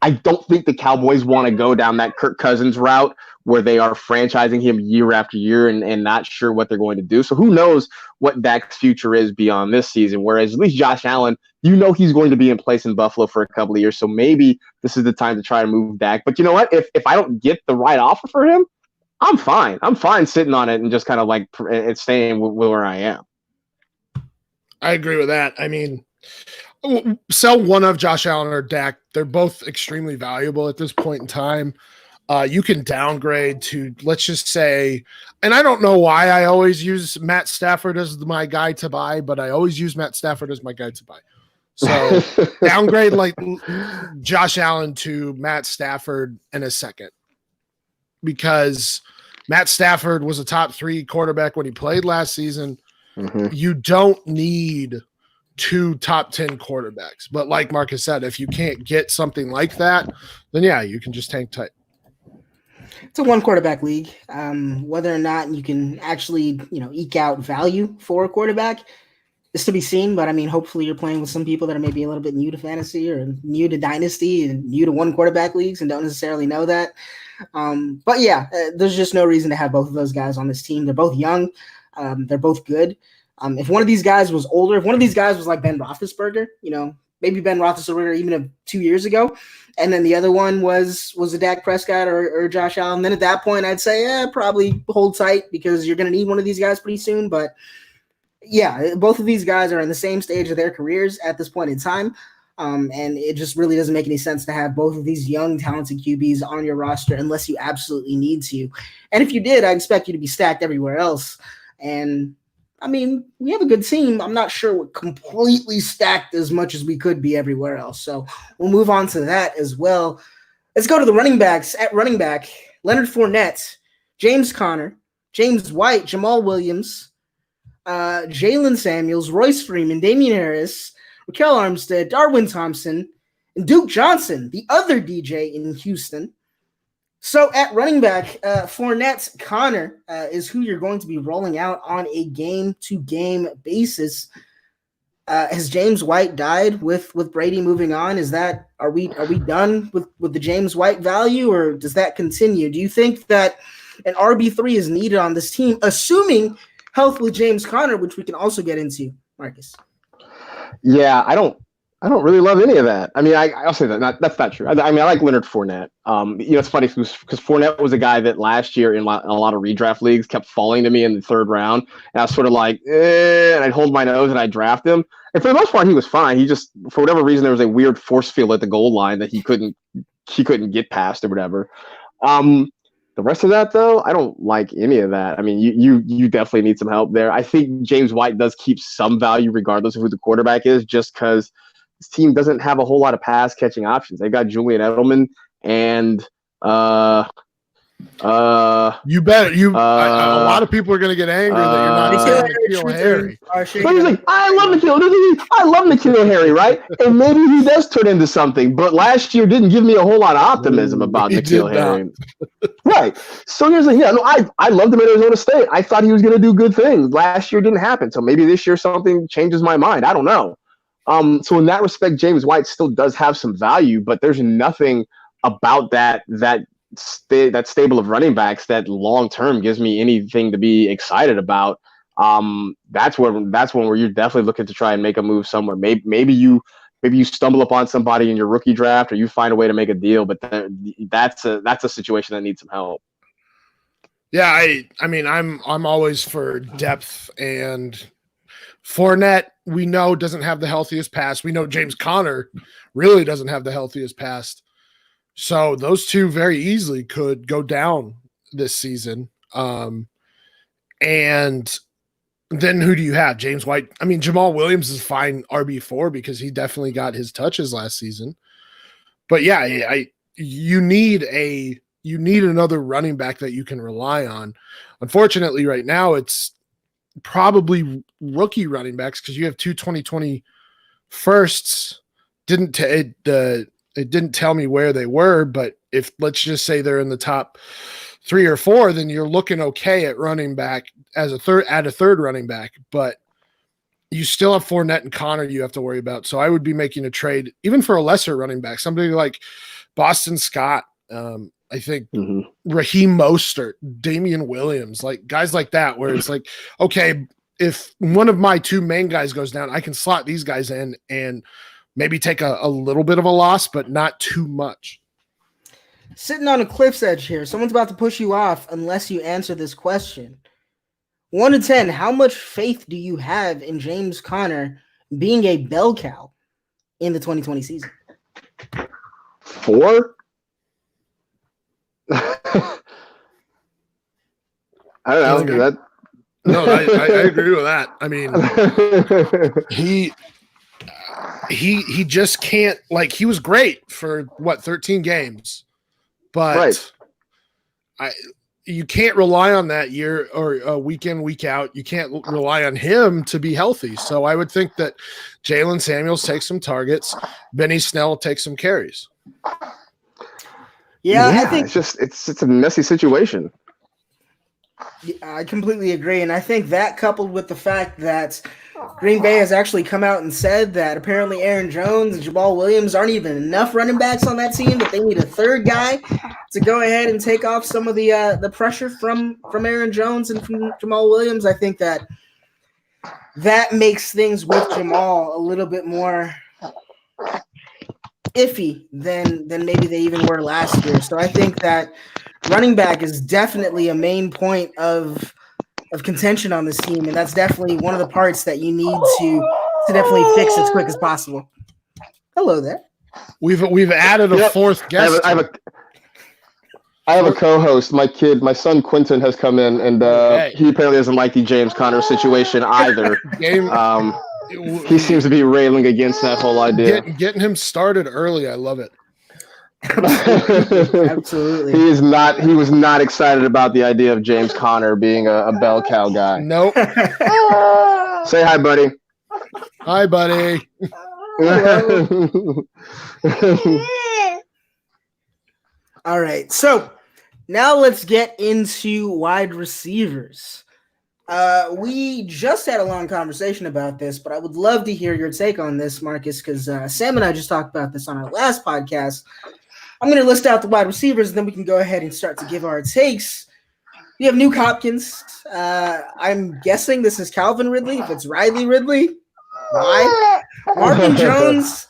I don't think the Cowboys want to go down that Kirk Cousins route where they are franchising him year after year and not sure what they're going to do. So who knows what Dak's future is beyond this season, whereas at least Josh Allen, you know he's going to be in place in Buffalo for a couple of years. So maybe this is the time to try to move Dak. But you know what? If I don't get the right offer for him, I'm fine. I'm fine sitting on it and just kind of like it's staying where I am. I agree with that. I mean, sell one of Josh Allen or Dak. They're both extremely valuable at this point in time. You can downgrade to, let's just say, and I don't know why I always use Matt Stafford as my guy to buy, but I always use Matt Stafford as my guy to buy. So downgrade like Josh Allen to Matt Stafford in a second, because Matt Stafford was a top 3 quarterback when he played last season. Mm-hmm. You don't need 2 top 10 quarterbacks. But like Marcus said, if you can't get something like that, then yeah, you can just hang tight. It's a 1 quarterback league. Whether or not you can actually, eke out value for a quarterback is to be seen. But I mean, hopefully you're playing with some people that are maybe a little bit new to fantasy or new to Dynasty and new to 1 quarterback leagues and don't necessarily know that. But yeah, there's just no reason to have both of those guys on this team. They're both young. They're both good. If one of these guys was older, if one of these guys was like Ben Roethlisberger, maybe Ben Roethlisberger even 2 years ago, and then the other one was a Dak Prescott or Josh Allen, then at that point I'd say probably hold tight because you're going to need one of these guys pretty soon. But yeah, both of these guys are in the same stage of their careers at this point in time, and it just really doesn't make any sense to have both of these young, talented QBs on your roster unless you absolutely need to. And if you did, I expect you to be stacked everywhere else. And I mean, we have a good team. I'm not sure we're completely stacked as much as we could be everywhere else. So we'll move on to that as well. Let's go to the running backs. At running back, Leonard Fournette, James Conner, James White, Jamal Williams, Jalen Samuels, Royce Freeman, Damian Harris, Raquel Armstead, Darwin Thompson, and Duke Johnson, the other DJ in Houston. So at running back, Fournette, Conner is who you're going to be rolling out on a game-to-game basis. Has James White died with Brady moving on? Are we done with the James White value, or does that continue? Do you think that an RB3 is needed on this team, assuming health with James Conner, which we can also get into, Marcus? Yeah, I don't really love any of that. I mean, I'll say that that's not true. I mean, I like Leonard Fournette. It's funny because Fournette was a guy that last year in a lot of redraft leagues kept falling to me in the 3rd round, and I was sort of like, and I'd hold my nose and I'd draft him. And for the most part, he was fine. He just, for whatever reason, there was a weird force field at the goal line that he couldn't get past or whatever. The rest of that, though, I don't like any of that. I mean, you definitely need some help there. I think James White does keep some value regardless of who the quarterback is, just because this team doesn't have a whole lot of pass catching options. They've got Julian Edelman and you bet a lot of people are going to get angry that you're not saying N'Keal Harry. But he's like, I love N'Keal Harry, right? And maybe he does turn into something. But last year didn't give me a whole lot of optimism about N'Keal Harry. Right. So here's like, I loved him at Arizona State. I thought he was going to do good things. Last year didn't happen. So maybe this year something changes my mind. I don't know. So in that respect, James White still does have some value, but there's nothing about that stable of running backs that long term gives me anything to be excited about. That's one where you're definitely looking to try and make a move somewhere. Maybe you maybe you stumble upon somebody in your rookie draft, or you find a way to make a deal. But that's a situation that needs some help. Yeah, I mean, I'm always for depth, and Fournette, we know, doesn't have the healthiest past. We know James Conner really doesn't have the healthiest past. So those two very easily could go down this season. And then who do you have? James White. I mean, Jamal Williams is fine RB4 because he definitely got his touches last season. But yeah, you need another running back that you can rely on. Unfortunately, right now it's probably rookie running backs because you have two 2020 firsts. It didn't tell me where they were, but if let's just say they're in the top 3 or 4, then you're looking okay at running back as a third running back. But you still have Fournette and Connor you have to worry about. So I would be making a trade even for a lesser running back, somebody like Boston Scott. I think Raheem Mostert, Damian Williams, like guys like that, where it's like, okay, if one of my two main guys goes down, I can slot these guys in and maybe take a little bit of a loss, but not too much. Sitting on a cliff's edge here. Someone's about to push you off unless you answer this question. 1 to 10, how much faith do you have in James Conner being a bell cow in the 2020 season? 4? I don't know. No, I agree with that. I mean, he just can't, like, he was great for 13 games, but you can't rely on that year or week in, week out. You can't rely on him to be healthy. So I would think that Jalen Samuels takes some targets. Benny Snell takes some carries. Yeah, I think it's a messy situation. I completely agree. And I think that coupled with the fact that Green Bay has actually come out and said that apparently Aaron Jones and Jamal Williams aren't even enough running backs on that team, that they need a third guy to go ahead and take off some of the pressure from Aaron Jones and from Jamal Williams. I think that makes things with Jamal a little bit more iffy than maybe they even were last year. So I think that running back is definitely a main point of contention on this team, and that's definitely one of the parts that you need to definitely fix as quick as possible. Hello there. We've added a fourth guest. I have a co-host. My son Quentin has come in, and he apparently doesn't like the James Conner situation either. He seems to be railing against that whole idea. Getting him started early, I love it. Absolutely. He was not excited about the idea of James Conner being a bell cow guy. Nope. Say hi, buddy. Hi, buddy. All right. So now let's get into wide receivers. We just had a long conversation about this, but I would love to hear your take on this, Marcus, because Sam and I just talked about this on our last podcast. I'm going to list out the wide receivers, and then we can go ahead and start to give our takes. We have Nuke Hopkins. I'm guessing this is Calvin Ridley. If it's Riley Ridley, why? Marvin Jones.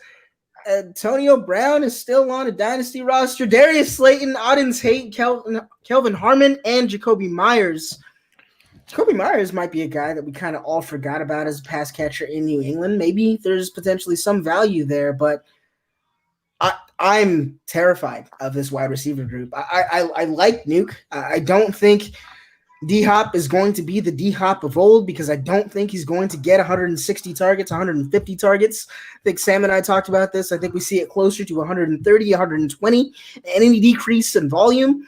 Antonio Brown is still on a dynasty roster. Darius Slayton, Auden Tate, Kelvin Harmon, and Jacoby Myers. Jacoby Myers might be a guy that we kind of all forgot about as a pass catcher in New England. Maybe there's potentially some value there, but I'm terrified of this wide receiver group. I like Nuke. I don't think D-Hop is going to be the D-Hop of old because I don't think he's going to get 160 targets, 150 targets. I think Sam and I talked about this. I think we see it closer to 130, 120, and any decrease in volume,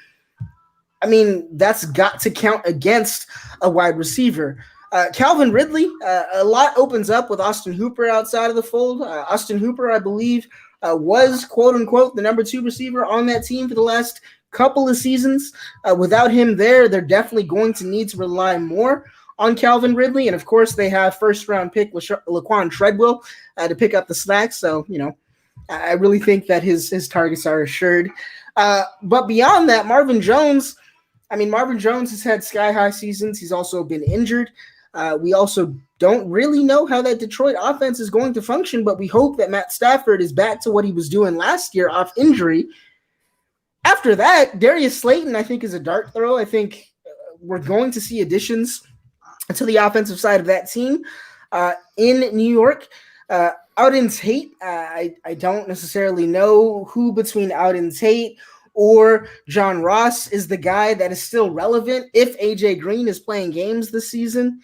I mean, that's got to count against a wide receiver. Calvin Ridley, a lot opens up with Austin Hooper outside of the fold. Austin Hooper, I believe, was, quote-unquote, the number 2 receiver on that team for the last couple of seasons. Without him there, they're definitely going to need to rely more on Calvin Ridley. And, of course, they have first-round pick Laquan Treadwell to pick up the slack. So, I really think that his targets are assured. But beyond that, Marvin Jones has had sky-high seasons. He's also been injured. We also don't really know how that Detroit offense is going to function, but we hope that Matt Stafford is back to what he was doing last year off injury. After that, Darius Slayton, I think, is a dart throw. I think we're going to see additions to the offensive side of that team in New York. Auden Tate, I don't necessarily know who between Auden Tate or John Ross is the guy that is still relevant if AJ Green is playing games this season.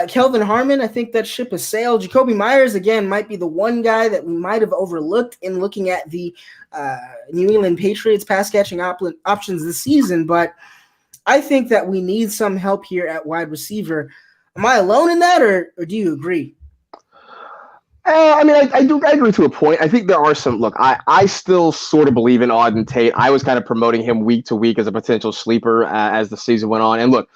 Kelvin Harmon, I think that ship has sailed. Jacoby Myers, again, might be the one guy that we might have overlooked in looking at the New England Patriots pass-catching options this season, but I think that we need some help here at wide receiver. Am I alone in that, or do you agree? I mean, I agree to a point. I think there are some. Look, I still sort of believe in Auden Tate. I was kind of promoting him week to week as a potential sleeper as the season went on. And look,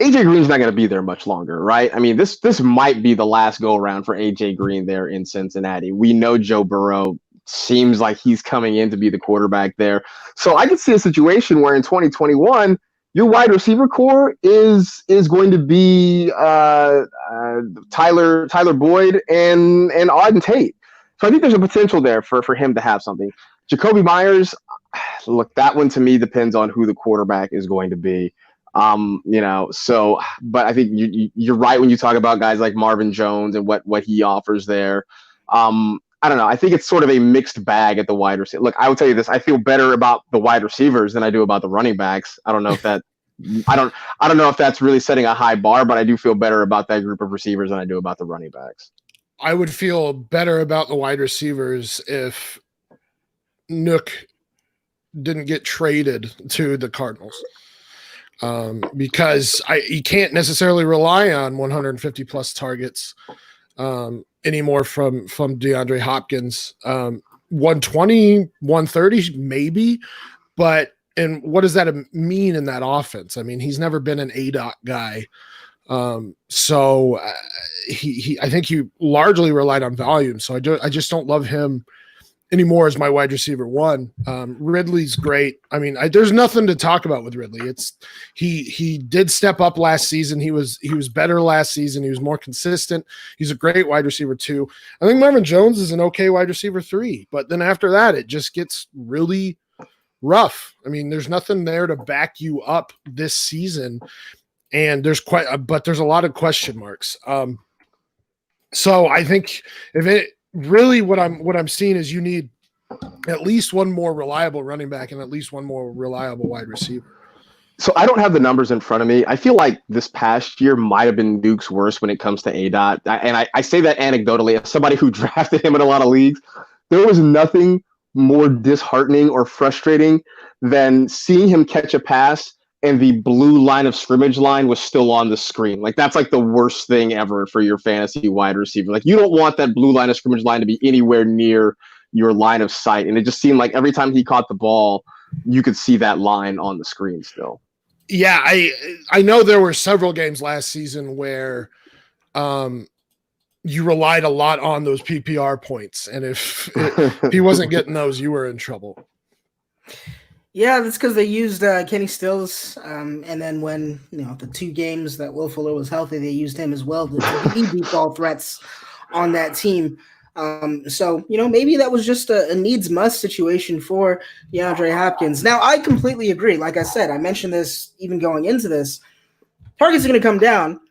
AJ Green's not going to be there much longer, right? I mean, this might be the last go around for AJ Green there in Cincinnati. We know Joe Burrow seems like he's coming in to be the quarterback there. So I could see a situation where in 2021, your wide receiver core is going to be Tyler Boyd and Auden Tate. So I think there's a potential there for him to have something. Jacoby Myers, look, that one to me depends on who the quarterback is going to be. But I think you're right when you talk about guys like Marvin Jones and what he offers there. I don't know. I think it's sort of a mixed bag at the wide receiver. Look, I will tell you this. I feel better about the wide receivers than I do about the running backs. I don't know if that I don't know if that's really setting a high bar, but I do feel better about that group of receivers than I do about the running backs. I would feel better about the wide receivers if Nook didn't get traded to the Cardinals. Because you can't necessarily rely on 150 plus targets anymore from DeAndre Hopkins. 120, 130 maybe, but and what does that mean in that offense? I mean, he's never been an ADOT guy. So I think he largely relied on volume. So I just don't love him anymore as my wide receiver one. Ridley's great. I mean, there's nothing to talk about with Ridley. He did step up last season. He was better last season. He was more consistent. He's a great wide receiver two. I think Marvin Jones is an okay wide receiver three, but then after that, it just gets really rough. I mean, there's nothing there to back you up this season, and there's a lot of question marks. So I think what I'm seeing is you need at least one more reliable running back and at least one more reliable wide receiver. So I don't have the numbers in front of me. I feel like this past year might have been Nuke's worst when it comes to ADOT. And I say that anecdotally as somebody who drafted him in a lot of leagues. There was nothing more disheartening or frustrating than seeing him catch a pass and the blue line of scrimmage line was still on the screen. Like, that's like the worst thing ever for your fantasy wide receiver. Like, you don't want that blue line of scrimmage line to be anywhere near your line of sight. And it just seemed like every time he caught the ball, you could see that line on the screen still. Yeah, I know there were several games last season where you relied a lot on those PPR points. And if he wasn't getting those, you were in trouble. Yeah, that's because they used Kenny Stills, and then when the two games that Will Fuller was healthy, they used him as well to be default threats on that team. So maybe that was just a needs must situation for DeAndre Hopkins. Now, I completely agree. Like I said, I mentioned this even going into this. Targets are going to come down.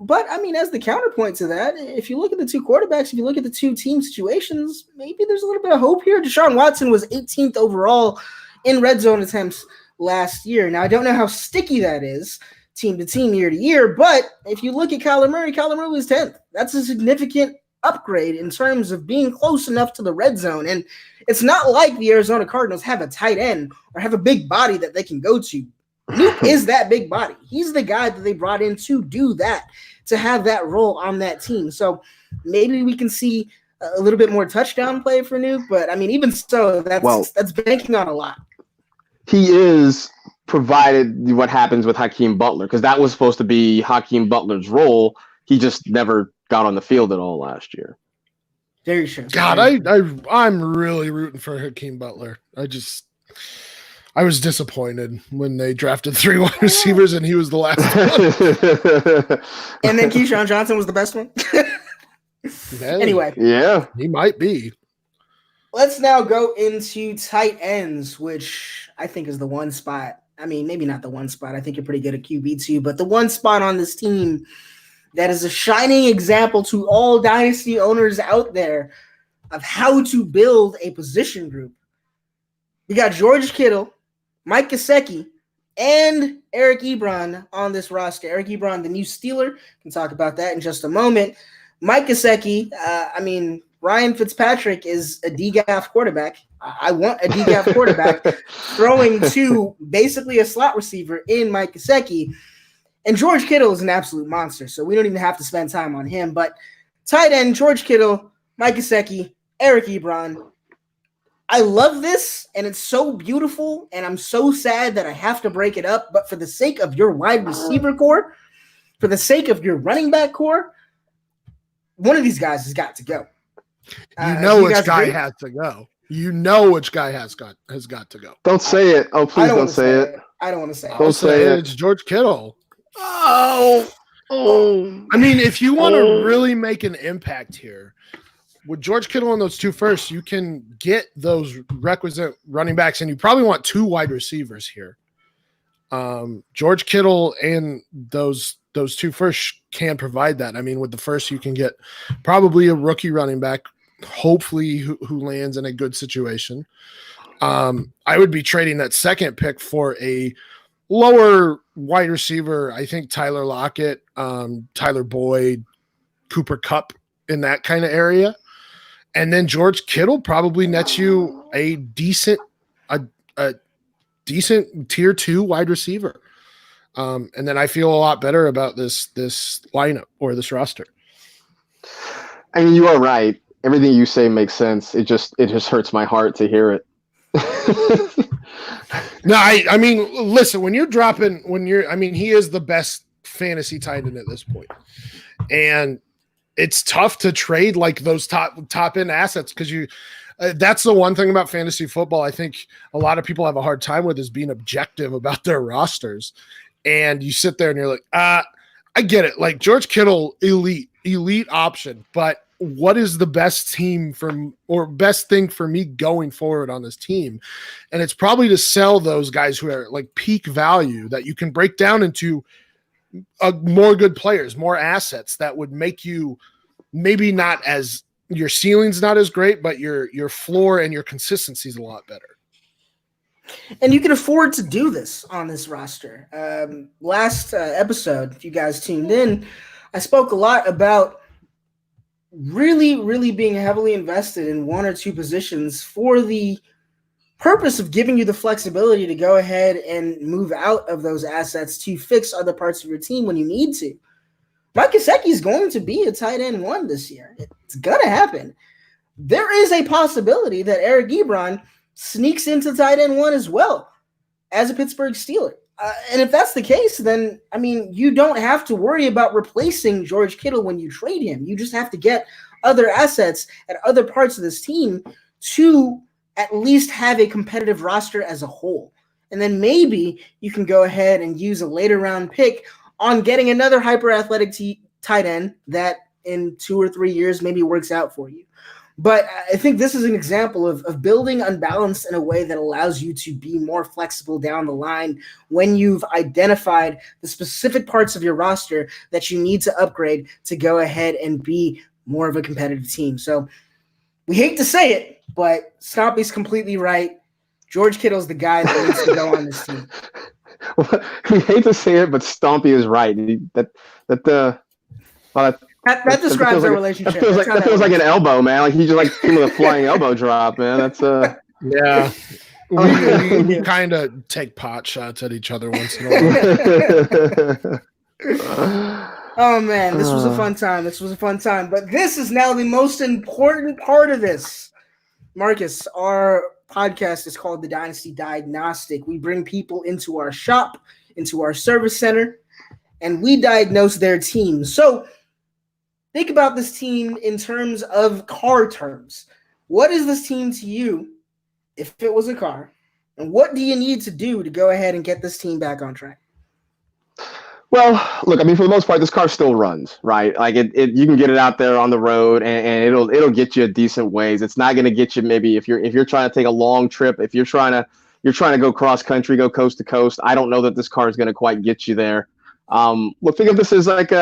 But I mean, as the counterpoint to that, if you look at the two quarterbacks, if you look at the two team situations, maybe there's a little bit of hope here. Deshaun Watson was 18th overall in red zone attempts last year. Now, I don't know how sticky that is team to team, year to year, but if you look at Kyler Murray was 10th. That's a significant upgrade in terms of being close enough to the red zone. And it's not like the Arizona Cardinals have a tight end or have a big body that they can go to. Nuke is that big body. He's the guy that they brought in to do that, to have that role on that team. So maybe we can see a little bit more touchdown play for Nuke, but I mean, even so, that's banking on a lot. He is, provided what happens with Hakeem Butler, because that was supposed to be Hakeem Butler's role. He just never got on the field at all last year. Very sure. God, I'm really rooting for Hakeem Butler. I was disappointed when they drafted 3 wide receivers and he was the last one. And then Keyshawn Johnson was the best one. Anyway. Yeah. He might be. Let's now go into tight ends, which I think is the one spot. I mean, maybe not the one spot. I think you're pretty good at QB too, but the one spot on this team that is a shining example to all dynasty owners out there of how to build a position group. We got George Kittle, Mike Gesicki, and Eric Ebron on this roster. Eric Ebron, the new Steeler. Can talk about that in just a moment. Mike Gesicki, Ryan Fitzpatrick is a DGAF quarterback. I want a DGAF quarterback throwing to basically a slot receiver in Mike Gesicki. And George Kittle is an absolute monster, so we don't even have to spend time on him. But tight end, George Kittle, Mike Gesicki, Eric Ebron. I love this, and it's so beautiful, and I'm so sad that I have to break it up. But for the sake of your wide receiver core, for the sake of your running back core, one of these guys has got to go. You know which guy has to go. You know which guy has got to go. Don't say it. Oh, please don't say it. I don't want to say it. Don't say it. It's George Kittle. Oh. I mean, if you want to really make an impact here, with George Kittle and those 2 firsts, you can get those requisite running backs, and you probably want 2 wide receivers here. George Kittle and those 2 firsts can provide that. I mean, with the first, you can get probably a rookie running back, hopefully who lands in a good situation. I would be trading that second pick for a lower wide receiver. I think Tyler Lockett, Tyler Boyd, Cooper Kupp in that kind of area. And then George Kittle probably nets you a decent tier 2 wide receiver. And then I feel a lot better about this lineup or this roster. I mean, you are right. Everything you say makes sense. It just hurts my heart to hear it. No, I mean, listen, he is the best fantasy tight end at this point. And it's tough to trade like those top end assets because that's the one thing about fantasy football I think a lot of people have a hard time with is being objective about their rosters. And you sit there and you're like, I get it. Like George Kittle, elite option, but what is the best thing for me going forward on this team? And it's probably to sell those guys who are like peak value that you can break down into more good players, more assets that would make you maybe not as your ceiling's not as great, but your floor and your consistency is a lot better. And you can afford to do this on this roster. Last episode, if you guys tuned in, I spoke a lot about really, really being heavily invested in 1 or 2 positions for the purpose of giving you the flexibility to go ahead and move out of those assets to fix other parts of your team when you need to. Mike Gesicki is going to be a tight end 1 this year. It's going to happen. There is a possibility that Eric Ebron sneaks into tight end 1 as well as a Pittsburgh Steeler. And if that's the case, then, I mean, you don't have to worry about replacing George Kittle when you trade him. You just have to get other assets at other parts of this team to at least have a competitive roster as a whole. And then maybe you can go ahead and use a later round pick on getting another hyper athletic tight end that in 2 or 3 years maybe works out for you. But I think this is an example of building unbalanced in a way that allows you to be more flexible down the line when you've identified the specific parts of your roster that you need to upgrade to go ahead and be more of a competitive team. So we hate to say it, but Stompy's completely right. George Kittle's the guy that needs to go on this team. We hate to say it, but Stompy is right. That describes our relationship. That feels like an elbow, man. Like he just like came with a flying elbow drop, man. That's yeah. We kind of take pot shots at each other once in a while. Oh man, this was a fun time. But this is now the most important part of this. Marcus, our podcast is called the Dynasty Diagnostic. We bring people into our shop, into our service center, and we diagnose their team. So think about this team in terms of car terms. What is this team to you if it was a car? And what do you need to do to go ahead and get this team back on track? Well, look, I mean, for the most part, this car still runs, right? Like you can get it out there on the road, and it'll get you a decent ways. It's not going to get you maybe if you're trying to take a long trip, if you're trying to go cross country, go coast to coast. I don't know that this car is going to quite get you there. Look, think of this as what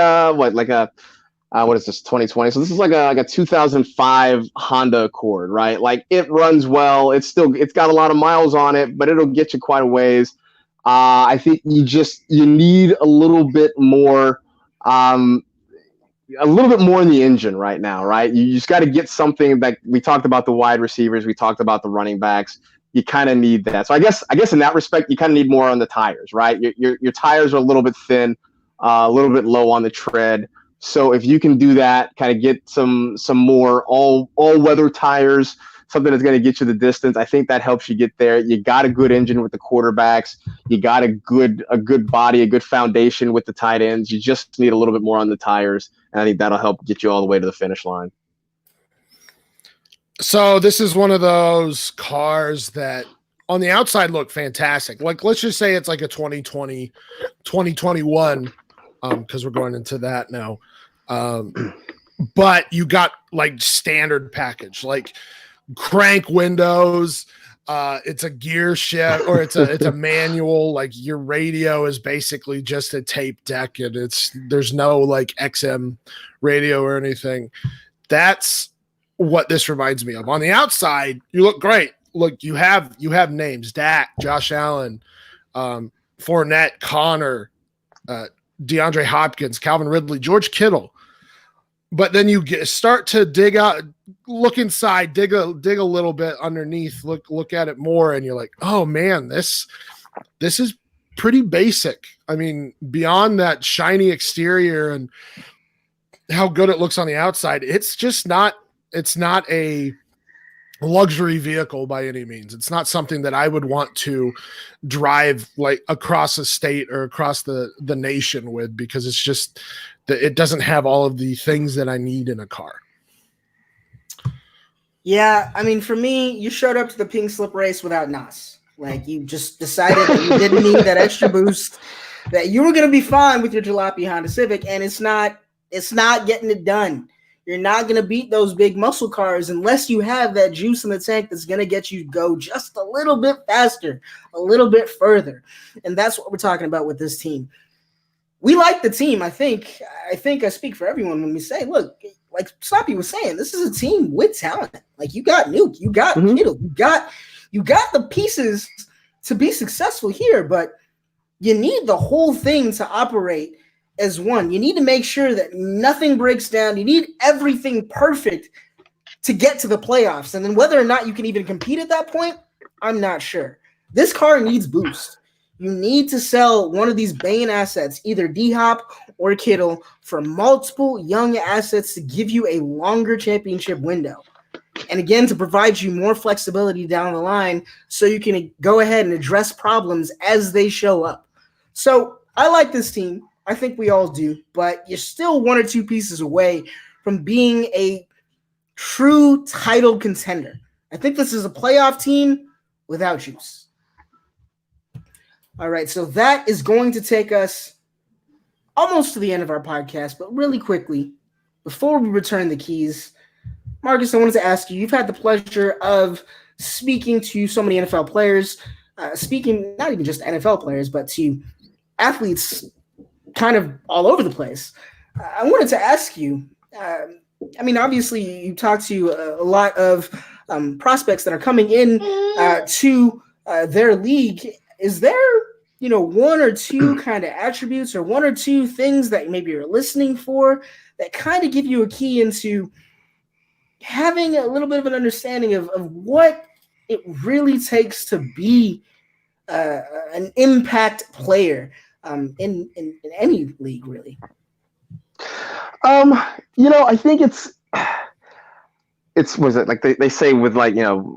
is this, 2020? So this is like a 2005 Honda Accord, right? Like it runs well. It's got a lot of miles on it, but it'll get you quite a ways. I think you need a little bit more in the engine right now, right? You just got to get something that we talked about the wide receivers, we talked about the running backs. You kind of need that. So I guess in that respect, you kind of need more on the tires, right? Your tires are a little bit thin, a little bit low on the tread. So if you can do that, kind of get some more all weather tires, something that's going to get you the distance, I think that helps you get there. You got a good engine with the quarterbacks. You got a good body, a good foundation with the tight ends. You just need a little bit more on the tires, and I think that'll help get you all the way to the finish line. So this is one of those cars that on the outside look fantastic. Like, let's just say it's like a 2020, 2021, because we're going into that now. But you got like standard package, like crank windows, it's a gear shift, or it's a manual. Like your radio is basically just a tape deck, and there's no like XM radio or anything. That's what this reminds me of. On the outside, you look great. Look, you have names: Dak, Josh Allen, Fournette, Connor, DeAndre Hopkins, Calvin Ridley, George Kittle. But then you start to dig out, look inside, dig a little bit underneath, look at it more, and you're like, oh man, this is pretty basic. I mean, beyond that shiny exterior and how good it looks on the outside, it's not a luxury vehicle by any means. It's not something that I would want to drive like across a state or across the nation with, because it's just that it doesn't have all of the things that I need in a car. Yeah, I mean, for me, you showed up to the pink slip race without Nas. Like, you just decided that you didn't need that extra boost, that you were going to be fine with your jalopy Honda Civic, and it's not getting it done. You're not going to beat those big muscle cars unless you have that juice in the tank that's going to get you to go just a little bit faster, a little bit further. And that's what we're talking about with this team. We like the team. I think I speak for everyone when we say, look, like Sloppy was saying, this is a team with talent. Like, you got Nuke, you got Kittle, you got the pieces to be successful here, but you need the whole thing to operate as one. You need to make sure that nothing breaks down. You need everything perfect to get to the playoffs. And then whether or not you can even compete at that point, I'm not sure. This car needs boost. You need to sell one of these Bane assets, either D-Hop or Kittle, for multiple young assets to give you a longer championship window. And again, to provide you more flexibility down the line so you can go ahead and address problems as they show up. So I like this team. I think we all do, but you're still one or two pieces away from being a true title contender. I think this is a playoff team without juice. All right, so that is going to take us almost to the end of our podcast, but really quickly, before we return the keys, Marcus, I wanted to ask you, you've had the pleasure of speaking to so many NFL players, speaking not even just NFL players, but to athletes kind of all over the place. I wanted to ask you, I mean, obviously you talk to a lot of prospects that are coming in to their league. Is there, one or two kind of attributes or one or two things that maybe you're listening for that kind of give you a key into having a little bit of an understanding of what it really takes to be an impact player in any league, really? I think it's was it like they say with like,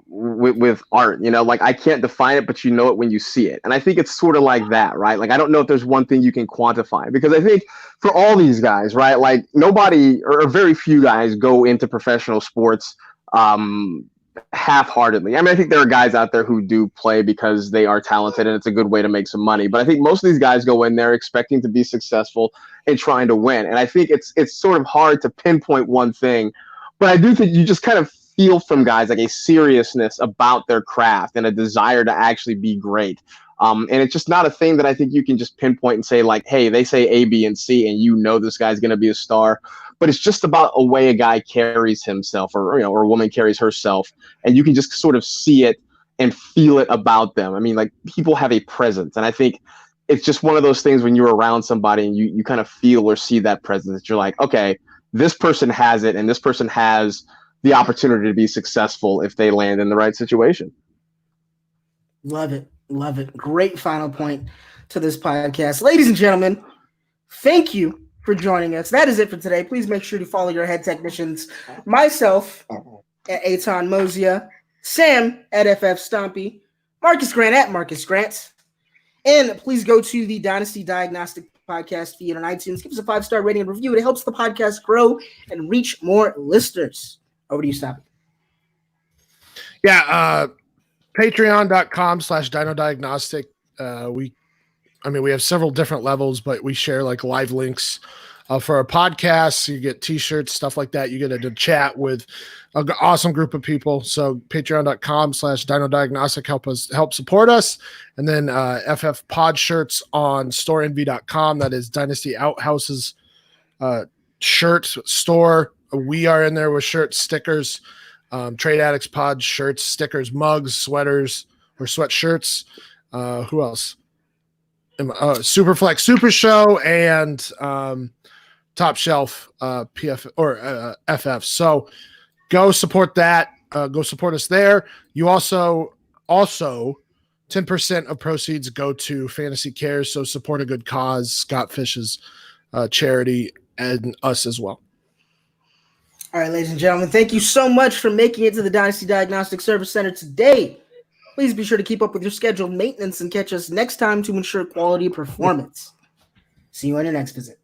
with art, like I can't define it, but you know it when you see it. And I think it's sort of like that, right? Like, I don't know if there's one thing you can quantify, because I think for all these guys, right, like nobody or very few guys go into professional sports half-heartedly. I mean, I think there are guys out there who do play because they are talented and it's a good way to make some money. But I think most of these guys go in there expecting to be successful and trying to win. And I think it's sort of hard to pinpoint one thing. But I do think you just kind of feel from guys like a seriousness about their craft and a desire to actually be great. And it's just not a thing that I think you can just pinpoint and say, like, hey, they say A, B, and C, and you know this guy's going to be a star. But it's just about a way a guy carries himself, or or a woman carries herself, and you can just sort of see it and feel it about them. I mean, like, people have a presence, and I think it's just one of those things when you're around somebody and you kind of feel or see that presence that you're like, okay, this person has it, and this person has the opportunity to be successful if they land in the right situation. Love it. Love it. Great final point to this podcast. Ladies and gentlemen, thank you for joining us. That is it for today. Please make sure to follow your head technicians. Myself at Aton Mosia, Sam at FF Stompy, Marcus Grant at Marcus Grant. And please go to the Dynasty Diagnostic podcast feed on iTunes. Give us a 5-star rating and review. It helps the podcast grow and reach more listeners. Over to you, Stompy. Yeah, patreon.com/Dino Diagnostic. We have several different levels, but we share like live links for our podcasts. You get t-shirts, stuff like that. You get to chat with an awesome group of people. So patreon.com/Dino Diagnostic help support us. And then FF Pod shirts on storeenvy.com. That is Dynasty Outhouse's shirt store. We are in there with shirts, stickers, Trade Addicts Pod shirts, stickers, mugs, sweaters, or sweatshirts. Who else? Superflex Super Show and Top Shelf PF or FF. So go support that. Go support us there. You also 10% of proceeds go to Fantasy Cares. So support a good cause, Scott Fish's charity, and us as well. All right, ladies and gentlemen, thank you so much for making it to the Dynasty Diagnostic Service Center today. Please be sure to keep up with your scheduled maintenance and catch us next time to ensure quality performance. See you on your next visit.